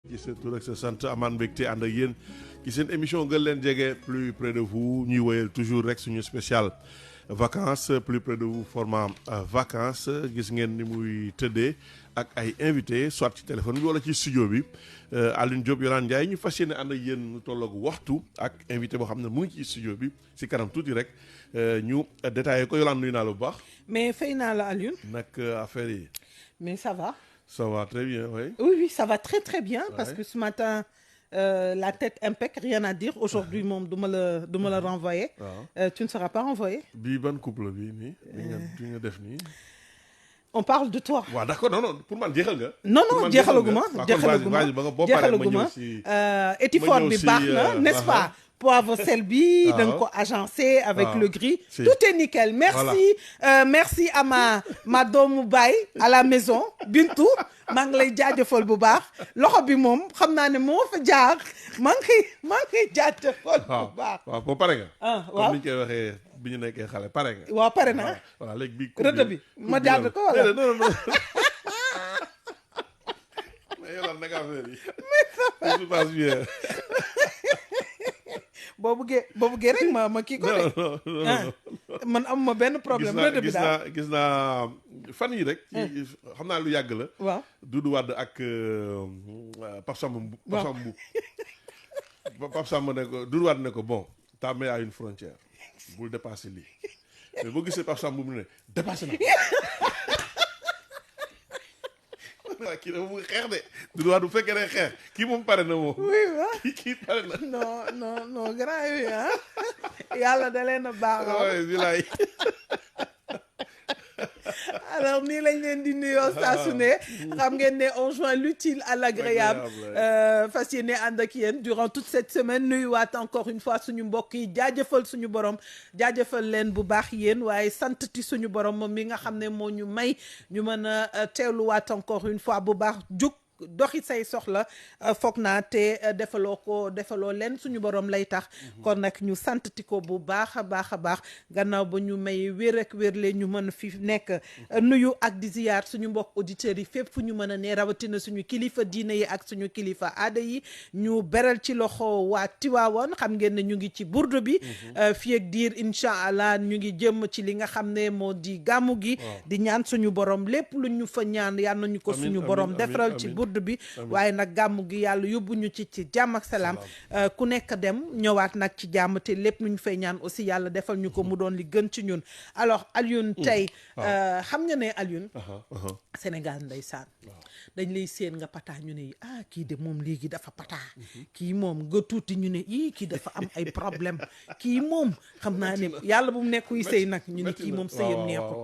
ci sa tur ak sa sant amaan mbégte ànd ak yéen ci seen émission gën leen jege plus près de vous ñuy woyal toujours rek suñu spécial vacances plus près de vous format vacances gis ngeen ni muy tëddee ak ay invité soit ci téléphone bi wala ci studio bi Alioune Diop Yolande Ndiaye ñu fas yéene ànd ak yéen mu tolloog waxtu ak invité boo xam ne mu ngi ci studio bi si kanam tuuti rek ñu détaillé ko Yolande nuyu naa la bu baax. mais fay naa la Alioune. nag affaire yi. mais ça va. Ça va très bien, oui. Oui, ça va très très bien parce Ouais. que ce matin, la tête impec, rien à dire. Aujourd'hui, moom du ma la renvoyer. waaw Tu ne seras pas renvoyé. bii ban couple bi nii. bi nga def nii. On parle de toi. waaw d'accord non pour man jeexal nga. Non Pour non man jeexalaguma waaw kon jeexalaguma vas-y ba nga boo paree ma ñëw si. étifor ma ñëw bi si, baax na n'est-ce pas. Poivre sel bi da nga ko agencé avec waaw. le gris. Si. Tout est nickel. Merci merci à ma doomu baay à la maison Bintu maa ngi lay jaajëfal bu baax loxo bi moom xam naa ne moo fa jaar maa ngi jaajëfal bu baax. waaw boo pare nga. ah comme waaw ni ñu koy waxee bi ñu nekkee xale pare nga. waaw pare na voilà léegi bii. rëdd bi ma jaad ko wala. non non. mais yow lan naka affaire yi. ça se passe bien. boo bëggee rek ma kii ko de. non non ah man amuma benn problème rëdd bi daal gis naa fan yi rek. xam naa lu yàgg la. waaw Doudou Wade ak Pape Samba Mboup. Pape Samba Mboup. Pape Samba ne ko Doudou Wade ne ko bon ta main a une frontière bul dépasser lii mais boo gisee Pape Samba Mboup mu ne dépassé na. waaw kii dafa bëgg xeex de Doudou Wade bu fekkee ne xeex kii moom pare na moom. oui waaw kii pare na. non grand yooyu ah yàlla da leen a baax waaw bilaay. alors nii lañ leen di nuyoo saa su ne xam ngeen ne on joint l'utile à l'agréable fas yéene ànd ak yéen durant toute cette semaine nuyuwaat encore une fois suñu mbokk yi jaajëfal suñu borom jaajëfal leen bu baax yéen waaye santati suñu borom moom mi nga xam ne moo ñu may ñu mën a teewluwaat encore une fois bu baax jug doxi say soxla foog naa te defaloo leen suñu borom lay tax kon nag ñu santati ko bu baax a baax gannaaw ba ñu may wér ak wérle ñu mën fi nekk nuyu ak di ziyaar suñu mbokk auditeurs yi fépp fu ñu mën a ne rawatina suñu kilifa diine yi ak suñu kilifa aada yi ñu beral ci loxo waa Tiwaawoon xam ngeen ne ñu ngi ci burdu bi fii ak diir incha allah ñu ngi jëm ci li nga xam ne moo di gàmmu gi di ñaan suñu borom lépp lu ñu fa ñaan yal nañu ko suñu borom defaral ci burdu bi waaye nag gàmmu gi yàlla yóbbu ñu ci jàmm ak salaam ku nekk dem ñëwaat nag ci jàmm te lépp lu ñu fay ñaan aussi yàlla defal ñu ko mu doon li gën ci ñun alors Alioune tey xam nga ne Alioune Sénégal ndeysaan dañ lay séen nga pataa ñu ne kii de moom léegi dafa pataa kii moom nga tuuti ñu ne kii dafa am ay problème kii moom xam naa ne yàlla bu mu nekkuy sëy nag ñu ne kii moom sëyam neexul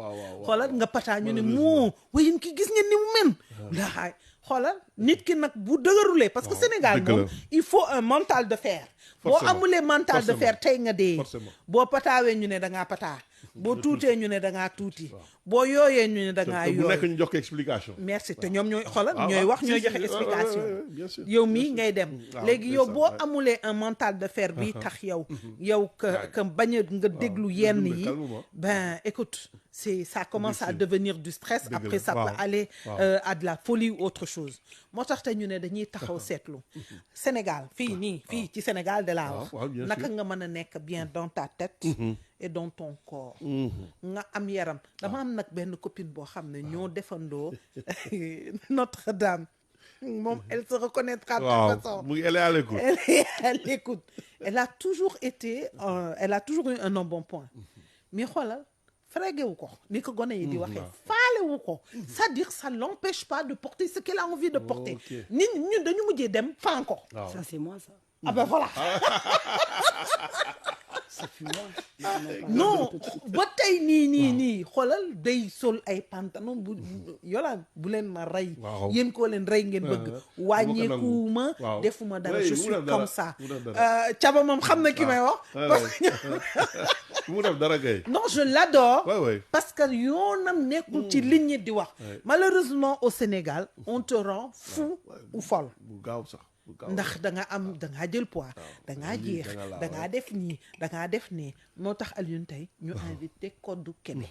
xoolal nga pataa ñu ne moo wayin kii gis ngeen ni mu men laay xoolal nit ki nag bu dëgërulee parce que Sénégal moom il faut un mental de fer boo amulee mental de fer tey nga dee boo pataawee ñu ne da ngaa pataa boo tuutee ñu ne da ngaa tuuti boo yooyee ñu ne da ngaa yooy bu nekk ñu jox ko explication. merci te ñoom ñooy xoolal ñooy wax ñooy joxe explication yow mii ngay dem léegi yow boo amulee un mental de fer bi tax yow que bañ a nga déglu yenn yi ben écoute ça commence à devenir du stress après ça peut aller à de la folie ou autre chose moo tax te ñu ne dañuy taxaw seetlu Sénégal fii ci Sénégal de la wax naka nga mën a nekk bien dans ta tête et dans ton corps nga am yaram dama am nag benn copine boo xam ne ñoo defandoo Notre-Dame moom elle se reconnaîtra de toute façon elle est à l'écoute elle a toujours été elle a toujours eu un embonpoint mais xoolal frégewu ko ni ko gone yi di waxee faalewu ko c'est-à-dire ça l'empêche pas de porter ce qu'elle a envie de porter nit ñun dañu mujjee dem fan ko ça c'est moi ça ah ben voilà ça fait moi non ba tey nii xoolal day sol ay pantalon bu yolaan bu leen ma rey yéen koo leen rey ngeen bëgg wàññeekuwuma defuma dara je suis comme ça caba moom xam na ki may wax parce que mu def dara kay non je l'adore parce que yoonam nekkul ci ligne ñi di wax malheureusement au Sénégal on te rend fou ou folle bu gaaw sax ndax da ngaa jël poids da ngaa jeex da ngaa def nii da ngaa def nee moo tax Alioune tey ñu invité Codou Kébé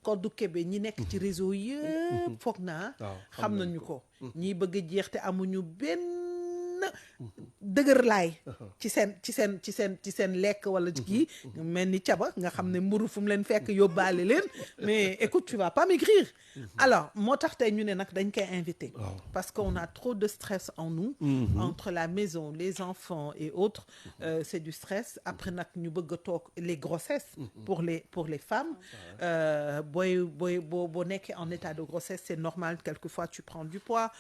Codou Kébé ñi nekk ci réseau yëpp foog naa xam nañu ko ñiy bëgg a jeex te amuñu benn a dëgër laay ci seen lekk wala ci kii mel ni caba nga xam ne mburu fu mu leen fekk yóbbaale leen mais écoute tu vas pas maigrir alors moo tax tey ñu ne nag dañ koy invité parce qu'on a trop de stress en nous entre la maison les enfants et autres c'est du stress après nag ñu bëgg a toog les grossesses pour les femmes boo nekkee en état de grossesse c'est normal quelquefois tu prends du poids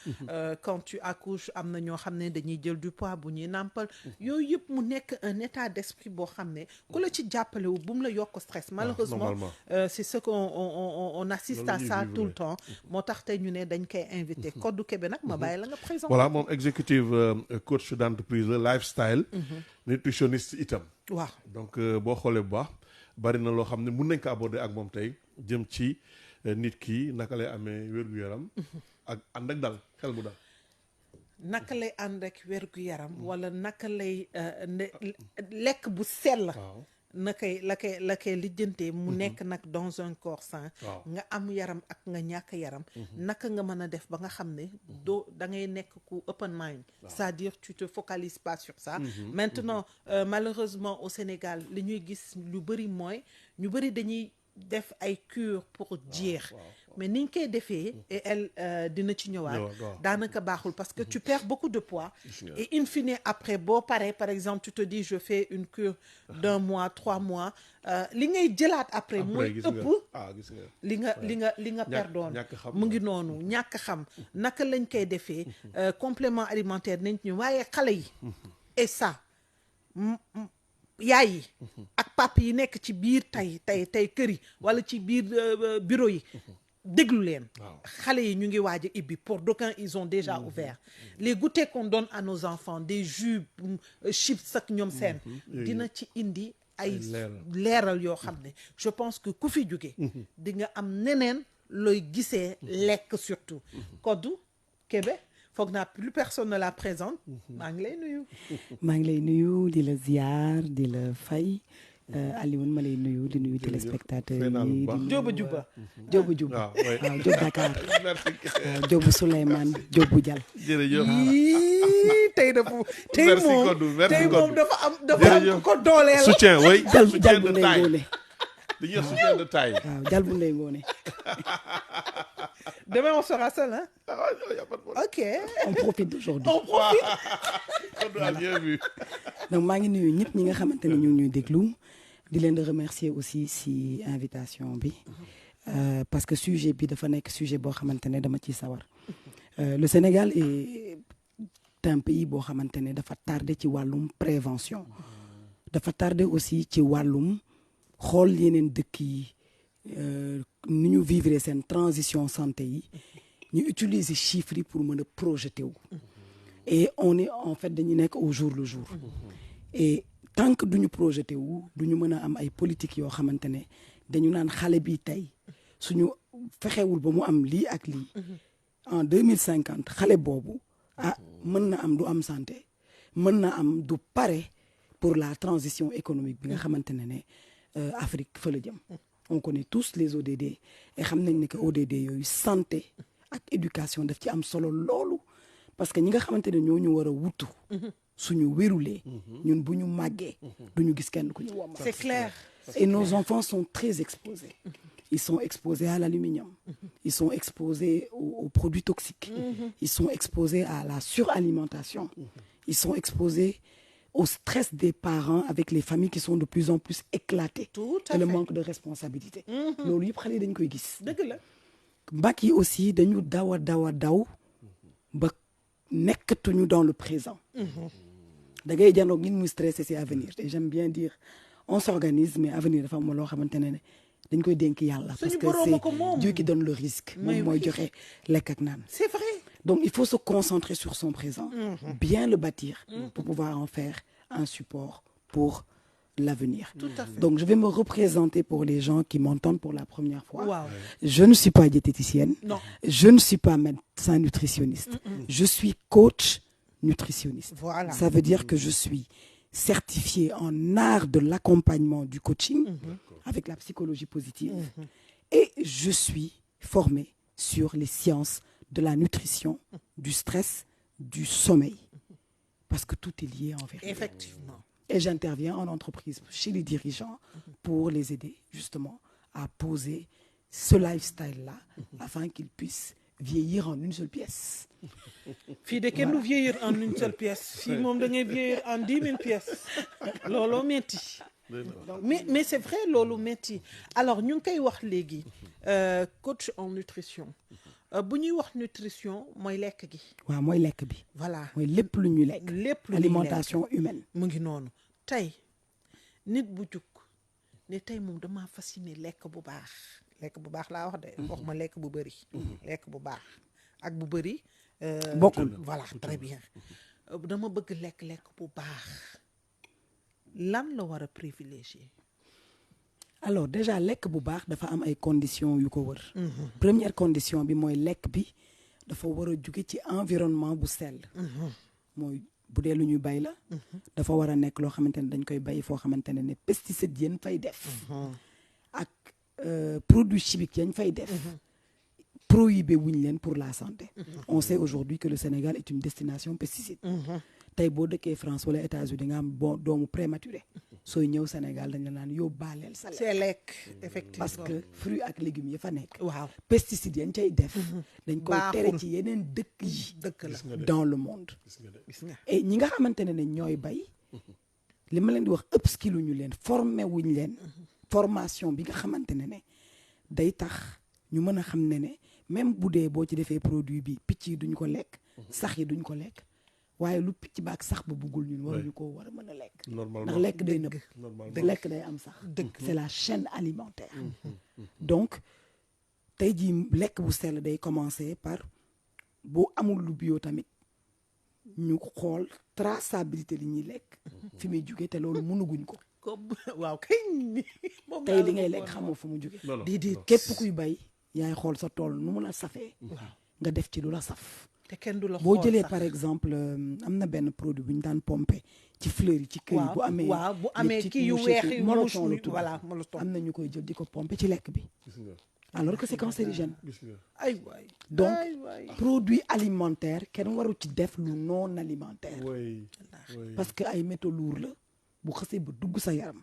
quand tu accouches am na ñoo xam ne dañuy jël du poids bu ñuy nàmpal yooyu yëpp mu nekk un état d'esprit boo xam ne ku la ci jàppale wu bu mu la yokk stress malheureusement c'est ce qu'on assiste à ça tout le temps moo tax tey ñu ne dañ koy invité Kodou Kébé nag ma bàyyi la nga présenter voilà moom executive coach d'entreprise la lifestyle nutritionniste itam waaw donc boo xoolee bu baax bari na loo xam ne mun nañ ko aborder ak moom tey jëm ci nit ki naka lay amee wér-gu-yaram ak ànd ak dal xel mu dal naka lay ànd ak wér-gu-yaram wala naka lay lekk bu sell la koy lijjantee mu nekk nag dans un corps sain nga am yaram ak nga ñàkk yaram naka nga mën a def ba nga xam ne doo da ngay nekk ku open mind c'est-à-dire tu te focalises pas sur ça maintenant malheureusement au Sénégal li ñuy gis lu bëri mooy ñu bëri dañuy def ay cure pour jeex mais niñ koy defee et elle dina ci ñëwaat daanaka baaxul parce que tu perds beaucoup de poids et in fine après boo paree par exemple tu te dis je fais une cure d'1 mois 3 mois li ngay jëlaat après mooy ëpp li nga perdoon mu ngi noonu ñàkk xam naka lañ koy defee complément alimentaire nañ ñu waaye xale yi et ça yaay yi ak papa yi nekk ci biir tey kër yi wala ci biir bureau yi déglu leen xale yi ñu ngi waaj a ibbi pour d'aucuns ils ont déjà ouvert les goûters qu'on donne à nos enfants des jus chips ak ñoom seen dina ci indi ay leeral yoo xam ne je pense que ku fi jóge di nga am neneen looy gisee lekk surtout Kodou Kébé foog naa plus personne ne la présente maa ngi lay nuyu di la ziar di la fay Alioune ma lay nuyu di nuyu téléspectateurs yi Jóoba Juba waaw Jóob Dakar waaw Jóobu Souleymane Jóobu Jal jërëjëf tey moom dafa am ko dooleel soutien oui jal bu ndey ngoone dañuy wax soutien de taille waaw jal bu ndey ngoone demain on sera seul hein ok on profite d'aujourd'hui bien vu donc maa ngi nuyu ñëpp ñi nga xamante ne ñu ngi ñuy déglu di leen di remercier aussi si invitation bi parce que sujet bi dafa nekk sujet boo xamante ne dama ciy sawar le Sénégal est un pays boo xamante ne dafa tardé ci wàllum prévention dafa tardé aussi ci wàllum xool yeneen dëkk yi ni ñu vivre seen transition santé yi ñu utiliser chiffres yi pour mën a projeter wu et on est en fait dañu nekk au jour le jour et tant que duñu projeté wu duñu mën a am ay politique yoo xamante ne dañu naan xale bi tey suñu fexewul ba mu am lii ak lii en 2050 xale boobu mën na am du am santé mën na am du pare pour la transition économique bi nga xamante ne Afrique fa la jëm on connaît tous les ODD et xam nañ ne que ODD yooyu santé ak éducation daf ci am solo loolu parce que ñi nga xamante ne ñoo ñu war a wutu suñu wérulee ñun bu ñu màggee duñu gis kenn ku ñu womma c'est clair et nos enfants sont très exposés ils sont exposés à l'aluminium ils sont exposés aux produits toxiques ils sont exposés à la suralimentation ils sont exposés au stress des parents avec les familles qui sont de plus en plus éclatées et le manque de responsabilité loolu yëpp xale yi dañ koy gis dëgg la mag yi aussi dañu daw ba nekkatuñu dans le présent da ngay janoog ñun muy stressé si avenir te j'aime bien dire on s'organise mais avenir dafa am loo xamante ne dañ koy dénk yàlla parce que c'est Dieu qui donne le risque moom mooy joxe lekk ak naan c'est vrai donc il faut se concentrer sur son présent bien le bâtir pour pouvoir en faire un support pour l'avenir. Tout à fait. Donc je vais me représenter pour les gens qui m'entendent pour la première fois. Wow. Je ne suis pas diététicienne. Non. Je ne suis pas médecin nutritionniste. Je suis coach nutritionniste. Voilà. Ça veut dire que je suis certifiée en art de l'accompagnement du coaching avec la psychologie positive et je suis formée sur les sciences de la nutrition, du stress, du sommeil. parce que tout est lié en vérité. Effectivement. Et j'interviens en entreprise chez les dirigeants pour les aider justement à poser ce lifestyle-là afin qu'ils puissent vieillir en une seule pièce. fii de kenn du vieillir en une seule pièce fii moom da ngay vieillir en 10 000 pièces looloo metti mais c'est vrai loolu metti alors ñu ngi koy wax léegi coach en nutrition bu ñuy wax nutrition mooy lekk gi. waaw mooy lekk bi. voilà mooy lépp lu ñuy lekk. lépp lu ñuy lekk alimentation humaine. mu ngi noonu tey nit bu jug ne tey moom damaa fasciné lekk bu baax laa wax de wax ma lekk bu bëri. lekk bu baax ak bu bëri. bokkul voilà très bien dama bëgg lekk bu baax lan la war a privilégier. alors déjà lekk bu baax dafa am ay conditions yu ko wër. première condition bi mooy lekk bi dafa war a jóge ci environnement bu sell. mooy bu dee lu ñuy bay la. dafa war a nekk loo xamante ne dañ koy bay foo xamante ne pesticides yéen fay def. ak produits chimiques yañ fay def. prohibé wuñ leen pour la santé. On sait aujourd'hui que le Sénégal est une destination pesticide. tey boo dëkkee France wala États-Unis nga am doomu prématuré sooy ñëw Sénégal dañ la naan yóbbaaleel sa lekk effectivement parce que fruits ak légumes yi fa nekk. waaw pesticides yañ cay def. dañ koy tere ci yeneen dëkk yi. dëkk la dans le monde. et ñi nga xamante ne ñooy bay. li ma leen di wax upskill ñu leen formé wuñ leen. formation bi nga xamante ne day tax ñu mën a xam ne même bu dee boo ci defee produit bi picc yi duñ ko lekk. sax yi duñ ko lekk. waaye lu picc baak sax ba buggul ñun waruñu ko war a mën a lekk. ndax lekk day nëb. lekk day am sax. c'est la chaîne alimentaire. donc tey jii lekk bu sell day commencer par boo amul lu bio tamit ñu xool traçabilité li ñuy lekk. fi muy jugee te loolu mënuguñ ko. waaw kay. tey li ngay lekk xamoo fu mu jugee. di képp kuy bay yaay xool sa tool nu mu la safee. nga def ci lu la saf. te kenn du la xool boo jëlee par exemple am na benn produit bu ñu daan pompé ci fleurs yi ci kër yi bu amee bu amee kii yu weex yi molleton la tudd voilà molleton am na ñu koy jël di ko pompé ci lekk bi alors que c'est cancérigène ay waay donc produit alimentaire kenn waru ci def lu non alimentaire parce que ay métaux lourds la bu xasee ba dugg sa yaram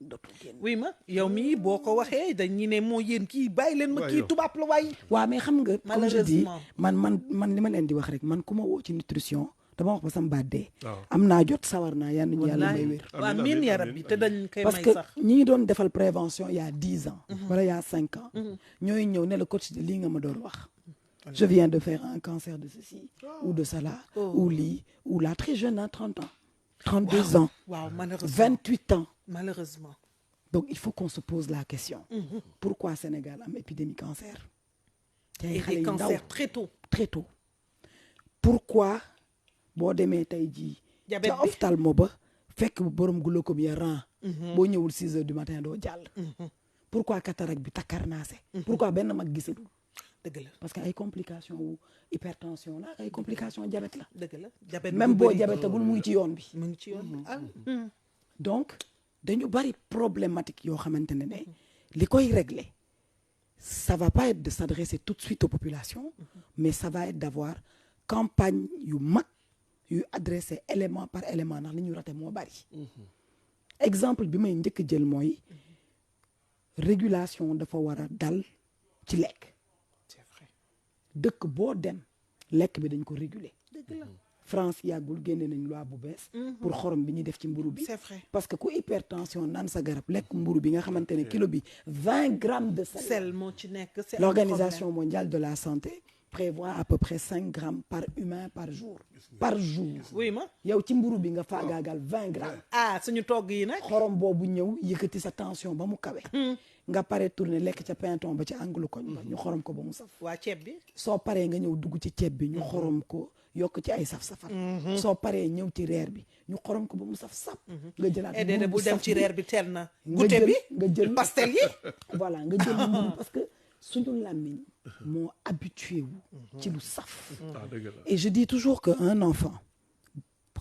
dootul génn. oui ma yow mii boo ko waxee dañuy ne moo yéen kii bàyyi leen ma kii tubaab la waay. waaw mais xam nga comme je dis man li ma leen di wax rek man ku ma woo ci nutrition dama wax ba sama baat dee. am naa jot sawar naa yan ñu yàlla may wér. waaw miin yaram bi te dañ koy may sax. parce que ñi doon defal prévention il y a 10 ans. wala il y a 5 ans. ñooy ñëw ne la coach de lii nga ma doon wax. je viens de faire un cancer de ceci ou de cela. ou lii ou là très jeune 30 ans. 32 ans. waaw malheureusement 28 ans. malheureusement. donc il faut qu'on se pose la question. Pourquoi Sénégal am épidémie cancer. et des cancers très tôt. pourquoi boo demee tey jii. diabète ca ophtalmo ba fekk borom glaucome ya rang. boo ñëwul 6 heures du matin doo jàll. pourquoi cataracte bi takkarnaase. pourquoi benn mag gisatul. dëgg la parce que ay complications wu hypertension la ay complications diabète la. dëgg la diabète même boo diabètegul mu ngi ci yoon bi. mu ngi ci yoon bi donc dañu bari problématique yoo xamante ne li koy régler ça va pas être de s'adresser tout de suite aux populations mais ça va être d'avoir campagne yu mag yu adressé élément par élément ndax li ñu raté moo bari. exemple bi may njëkk jël mooy régulation dafa war a dal ci lekk. c'est vrai dëkk boo dem lekk bi dañ ko réguler. dëgg la France yàggul génne nañ loi bu bees. pour xorom bi ñuy def ci mburu bi. c'est vrai parce que ku hypertension naan sa garab lekk mburu bi nga xamante ne kilo bi 20 grammes de sel moo ci nekk. l'Organisation mondiale de la santé prévoit à peu près 5 grammes par humain par jour. par jour. oui ma yow ci mburu bi nga faagaagal 20 grammes. suñu togg yi nag. xorom boobu ñëw yëkkati sa tension ba mu kawe. nga pare tourner lekk ca pinton ba ca anglu koñ ba ñu xorom ko ba mu saf. waa ceeb bi. soo paree nga ñëw dugg ci ceeb bi ñu xorom ko yokk ci ay saf-safal. soo paree ñëw ci reer bi ñu xorom ko ba mu saf-saf. nga jëlaat mburu bu dem ci reer bi teel na. goûter bi nga jël pastel yi. voilà nga jël mburu parce que suñu làmmiñ moo habitué wu ci lu saf. et je dis toujours que un enfant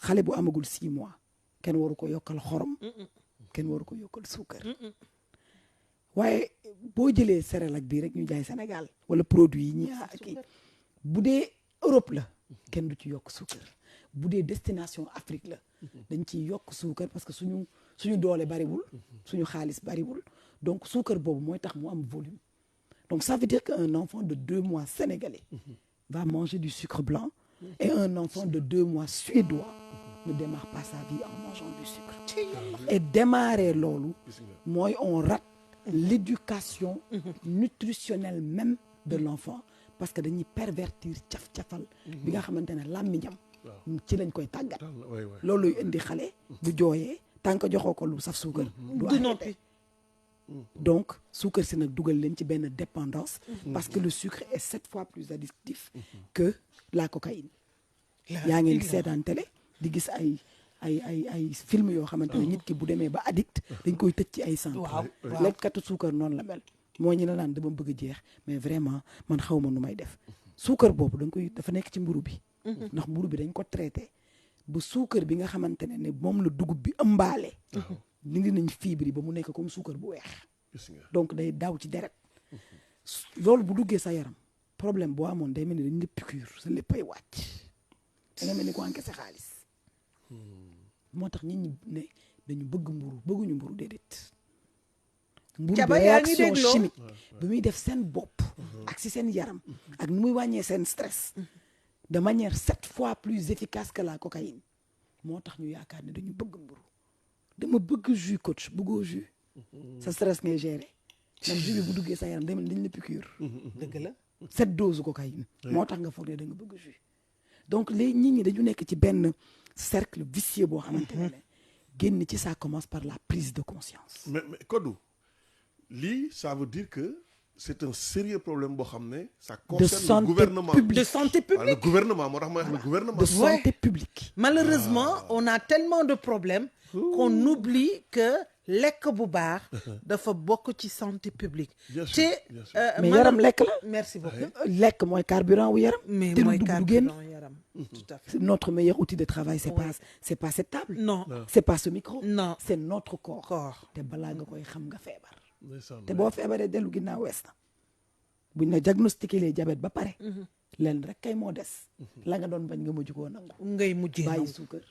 xale bu amagul 6 mois kenn waru ko yokkal xorom. kenn waru ko yokkal suukar. waaye boo jëlee Cerelac bii rek ñu jaay Sénégal wala produit yi ñi kii bu dee Europe la kenn du ci yokk suukar bu dee destination Afrique la dañ ciy yokk suukar parce que suñu doole bariwul suñu xaalis bariwul donc suukar boobu mooy tax mu am volume donc ça veut dire qu'un enfant de 2 mois sénégalais va manger du sucre blanc et un enfant de 2 mois suédois ne démarre pas sa vie en mangeant du sucre et démarrer loolu mooy on rate l'éducation nutritionnelle même de l'enfant parce que dañuy pervertir caf-cafal bi nga xamante ne làmmiñam ci lañ koy tàggat looluy indi xale bu jooyee tant que joxoo ko lu saf suukar du noppi donc suukar si nag dugal leen ci benn dépendance parce que le sucre est 7 fois plus addictif que la cocaïne yaa ngeen di seetaan télé di gis ay film yoo xamante ne nit ki bu demee ba addict dañ koy tëj ci ay centre lekkatu suukar noonu la mel moo ñu la naan dama bëgg a jeex mais vraiment man xaw ma nu may def suukar boobu dafa nekk ci mburu bi ndax mburu bi dañ ko traité bu suukar bi nga xamante ne moom la dugub bi ëmbaale dindi nañ fibre yi ba mu nekk comme suukar bu weex donc day daw ci deret loolu bu duggee sa yaram problème boo amoon day mel ni dañ la piqûre sa léppay wàcc da nga mel ni ko encaissé xaalis moo tax nit ñi ne dañu bëgg mburu bëgguñu mburu déedéet mburu bi réaction chimique bi muy def seen bopp ak si seen yaram ak nu muy wàññee seen stress de manière 7 fois plus efficace que la cocaïne moo tax ñu yaakaar ne dañu bëgg mburu dama bëgg jus coach bëggoo jus sa stress ngay gérer man jus bi bu duggee sa yaram dañ la piqûre dëgg la 7 doses cocaïne moo tax nga foog ne da nga bëgg jus donc les nit ñi dañu nekk ci benn cercle vicieux boo xamante ne génn ci ça commence par la prise de conscience mais Kodou lii ça veut dire que c'est un sérieux problème boo xam ne ça concerne le gouvernement de santé publique le gouvernement moo tax ma wax le gouvernement de santé publique malheureusement on a tellement de problèmes qu'on oublie que lekk bu baax dafa bokk ci santé publique te mais yaram lekk la merci beaucoup lekk mooy carburant wu yaram mais te mooy du carburant yaram tout à fait notre meilleur outil de travail c'est pas cette table non c'est pas ce micro non c'est notre corps te balaa nga koy xam nga feebar te boo feebaree dellu ginnaaw wees na buñ la diagnostiqué les diabète ba pare leen rek kay moo des la nga doon bañ nga mujj koo nangu ngay mujjee bàyyi suukar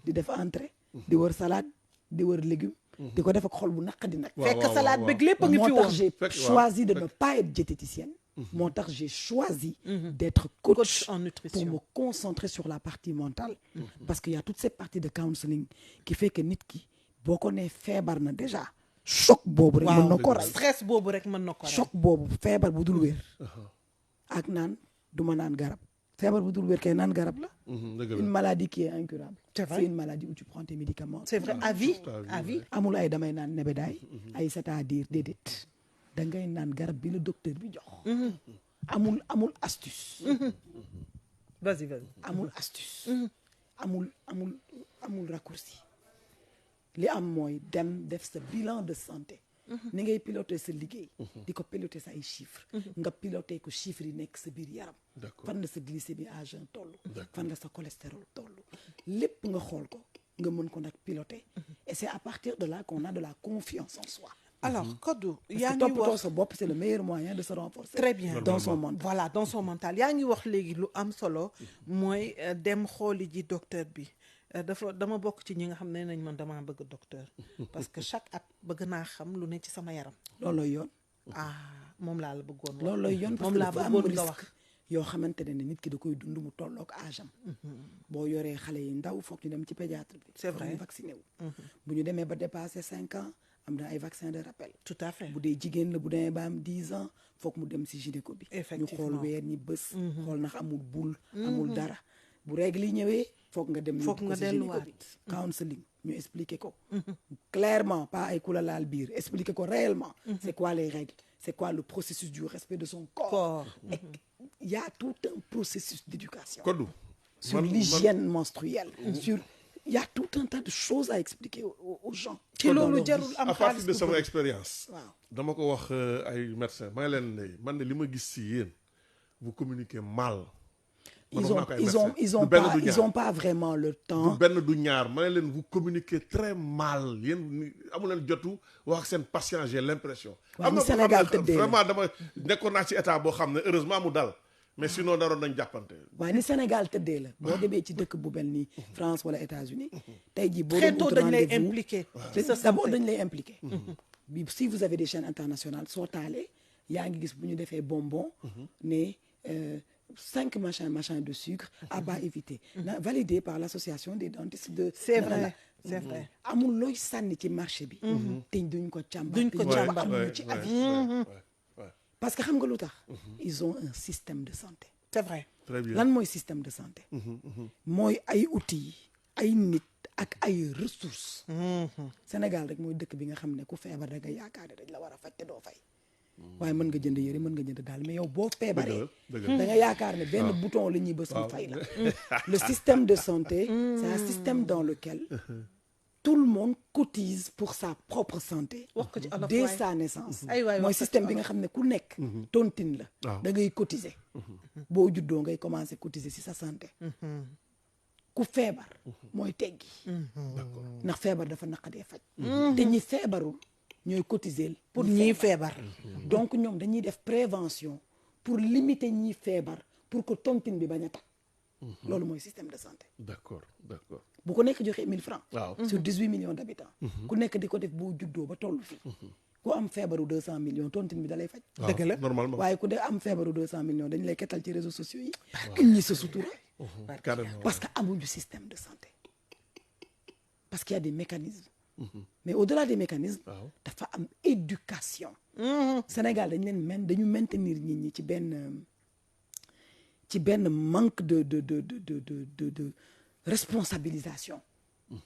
di def entrée di wër salade di wër légume di ko def ak xol bu naqadi nag fekk salade bëgg lépp a ngi fi moo woon tax j'ai choisi de ne pas être diététicienne moo tax j'ai choisi d'être coach en nutrition pour me concentrer sur la partie mentale parce qu'il y a toute cette partie de counseling qui fait que nit ki boo ko nee feebar na déjà choc boobu rek mën na ko rey stress boobu rek mën na ko rey choc boobu feebar bu dul wér ak naan du ma naan garab feebar bu dul wér kay naan garab la une maladie qui est incurable c'est une maladie où tu prends tes médicaments c'est vrai à vie amul ay damay naan nebedaay ay c'est-à-dire déedéet da ngay naan garab bi la docteur bi jox amul astuce vas-y amul astuce amul raccourci li am mooy dem def sa bilan de santé ni ngay piloter sa liggéey di ko piloter sa ay chiffres nga piloter ko chiffres yi nekk sa biir yaram fan la sa glycémie à jeun toll fan la sa cholestérol toll lépp nga xool ko nga mën ko nag piloter et c'est à partir de là qu'on a de la confiance en soi alors Kodou yaa ngi wax toppatoo sa bopp c'est le meilleur moyen de se renforcer très bien dans son mental voilà dans son mental yaa ngi wax léegi lu am solo mooy dem xooli ji docteur bi dama bokk ci ñi nga xam ne nañ man damaa bëgg docteur parce que chaque at bëgg naa xam lu ne ci sama yaram loolooy yoon moom laa la bëggoon loolooy yoon moom laa bëggoon nga wax yoo xamante ne nit ki da koy dund mu tolloog âge am boo yoree xale yi ndaw foog ñu dem ci pédiatre bi c'est vrai ñu vacciné wu bu ñu demee ba dépasser 5 ans am na ay vaccin de rappel tout à fait bu dee jigéen la bu demee ba am 10 ans foog mu dem si gynéco bi ñu xool weer ñi bës xool ndax amul boule amul dara bu règle yi ñëwee foog nga dem foog nga delluwaat counseling ñu expliquer ko clairement pas ay kula laal biir expliquer ko réellement c'est quoi les règles c'est quoi le processus du respect de son corps et il y a tout un processus d'éducation sur l'hygiène menstruelle sur il y a tout un tas de choses à expliquer aux gens ci loolu jarul am à partir de sama expérience waaw dama ko wax ay médecins ma leen ne man ne li ma gis si yéen vous communiquez mal ils ont pas vraiment le temps du benn du ñaar ma ne leen vous communiquez très mal yéen amu leen jotu wax ak seen patient j'ai l'impression am na Sénégal tëddee vraiment dama nekkoon naa ci état boo xam ne heureusement mu dal mais sinon daroon nañ jàppante. waaye ni Sénégal tëddee la boo demee ci dëkk bu mel ni France wala États-Unis tey jii boo très tôt dañ lay rendez-vous impliqué. d'abord dañ lay impliqué. bi si vous avez des chaînes internationales soo taalee yaa ngi gis bu ñu defee bonbon ne 5 machin de sucre à bas éviter validé par l'association des dentistes de c'est vrai c'est vrai. amul looy sànni ci marché bi te duñ ko càmbar duñ ko càmbar amuñu ci avis parce que xam nga lu tax ils ont un système de santé c'est vrai. très bien. lan mooy système de santé mooy ay outils ay nit ak ay ressources Sénégal rek mooy dëkk bi nga xam ne ku feebar da nga yaakaar ne dañ la war a faj te doo fay waaye mën nga jënd yére mën nga jënd daal mais yow boo feebaree da nga yaakaar ne benn bouton la ñuy bës mu fay la le système de santé c'est un système dans lequel tout le monde cotise pour sa propre santé wax ko ci olof dès waay. sa naissance ay waay mooy wax ko ci système bi nga xam ne ku nekk tontine la waaw. da ngay cotiser boo juddoo ngay commencer cotiser ci sa santé ku feebar mooy teggi ndax feebar dafa naqadee faj te ñi feebarul ñooy cotiser pour ñiy feebar. donc ñoom dañuy def prévention pour limiter ñiy feebar pour que tontine bi bañ a tag loolu mooy système de santé d'accord. bu ko nekk joxee 1000 francs waaw. sur 18 millions d'habitants ku nekk di ko def boo juddoo ba toll fii ku am feebaru 200 millions tontine bi da lay faj dëgg la. normalement. waaye ku de am feebaru 200 millions dañ lay kettal ci réseaux sociaux yi ñi sa sutura carrément. parce que amuñu système de santé parce qu'il y a des mécanismes mais au-delà des mécanismes waaw. dafa am éducation Sénégal dañu maintenir nit ñi ci benn manque de responsabilisation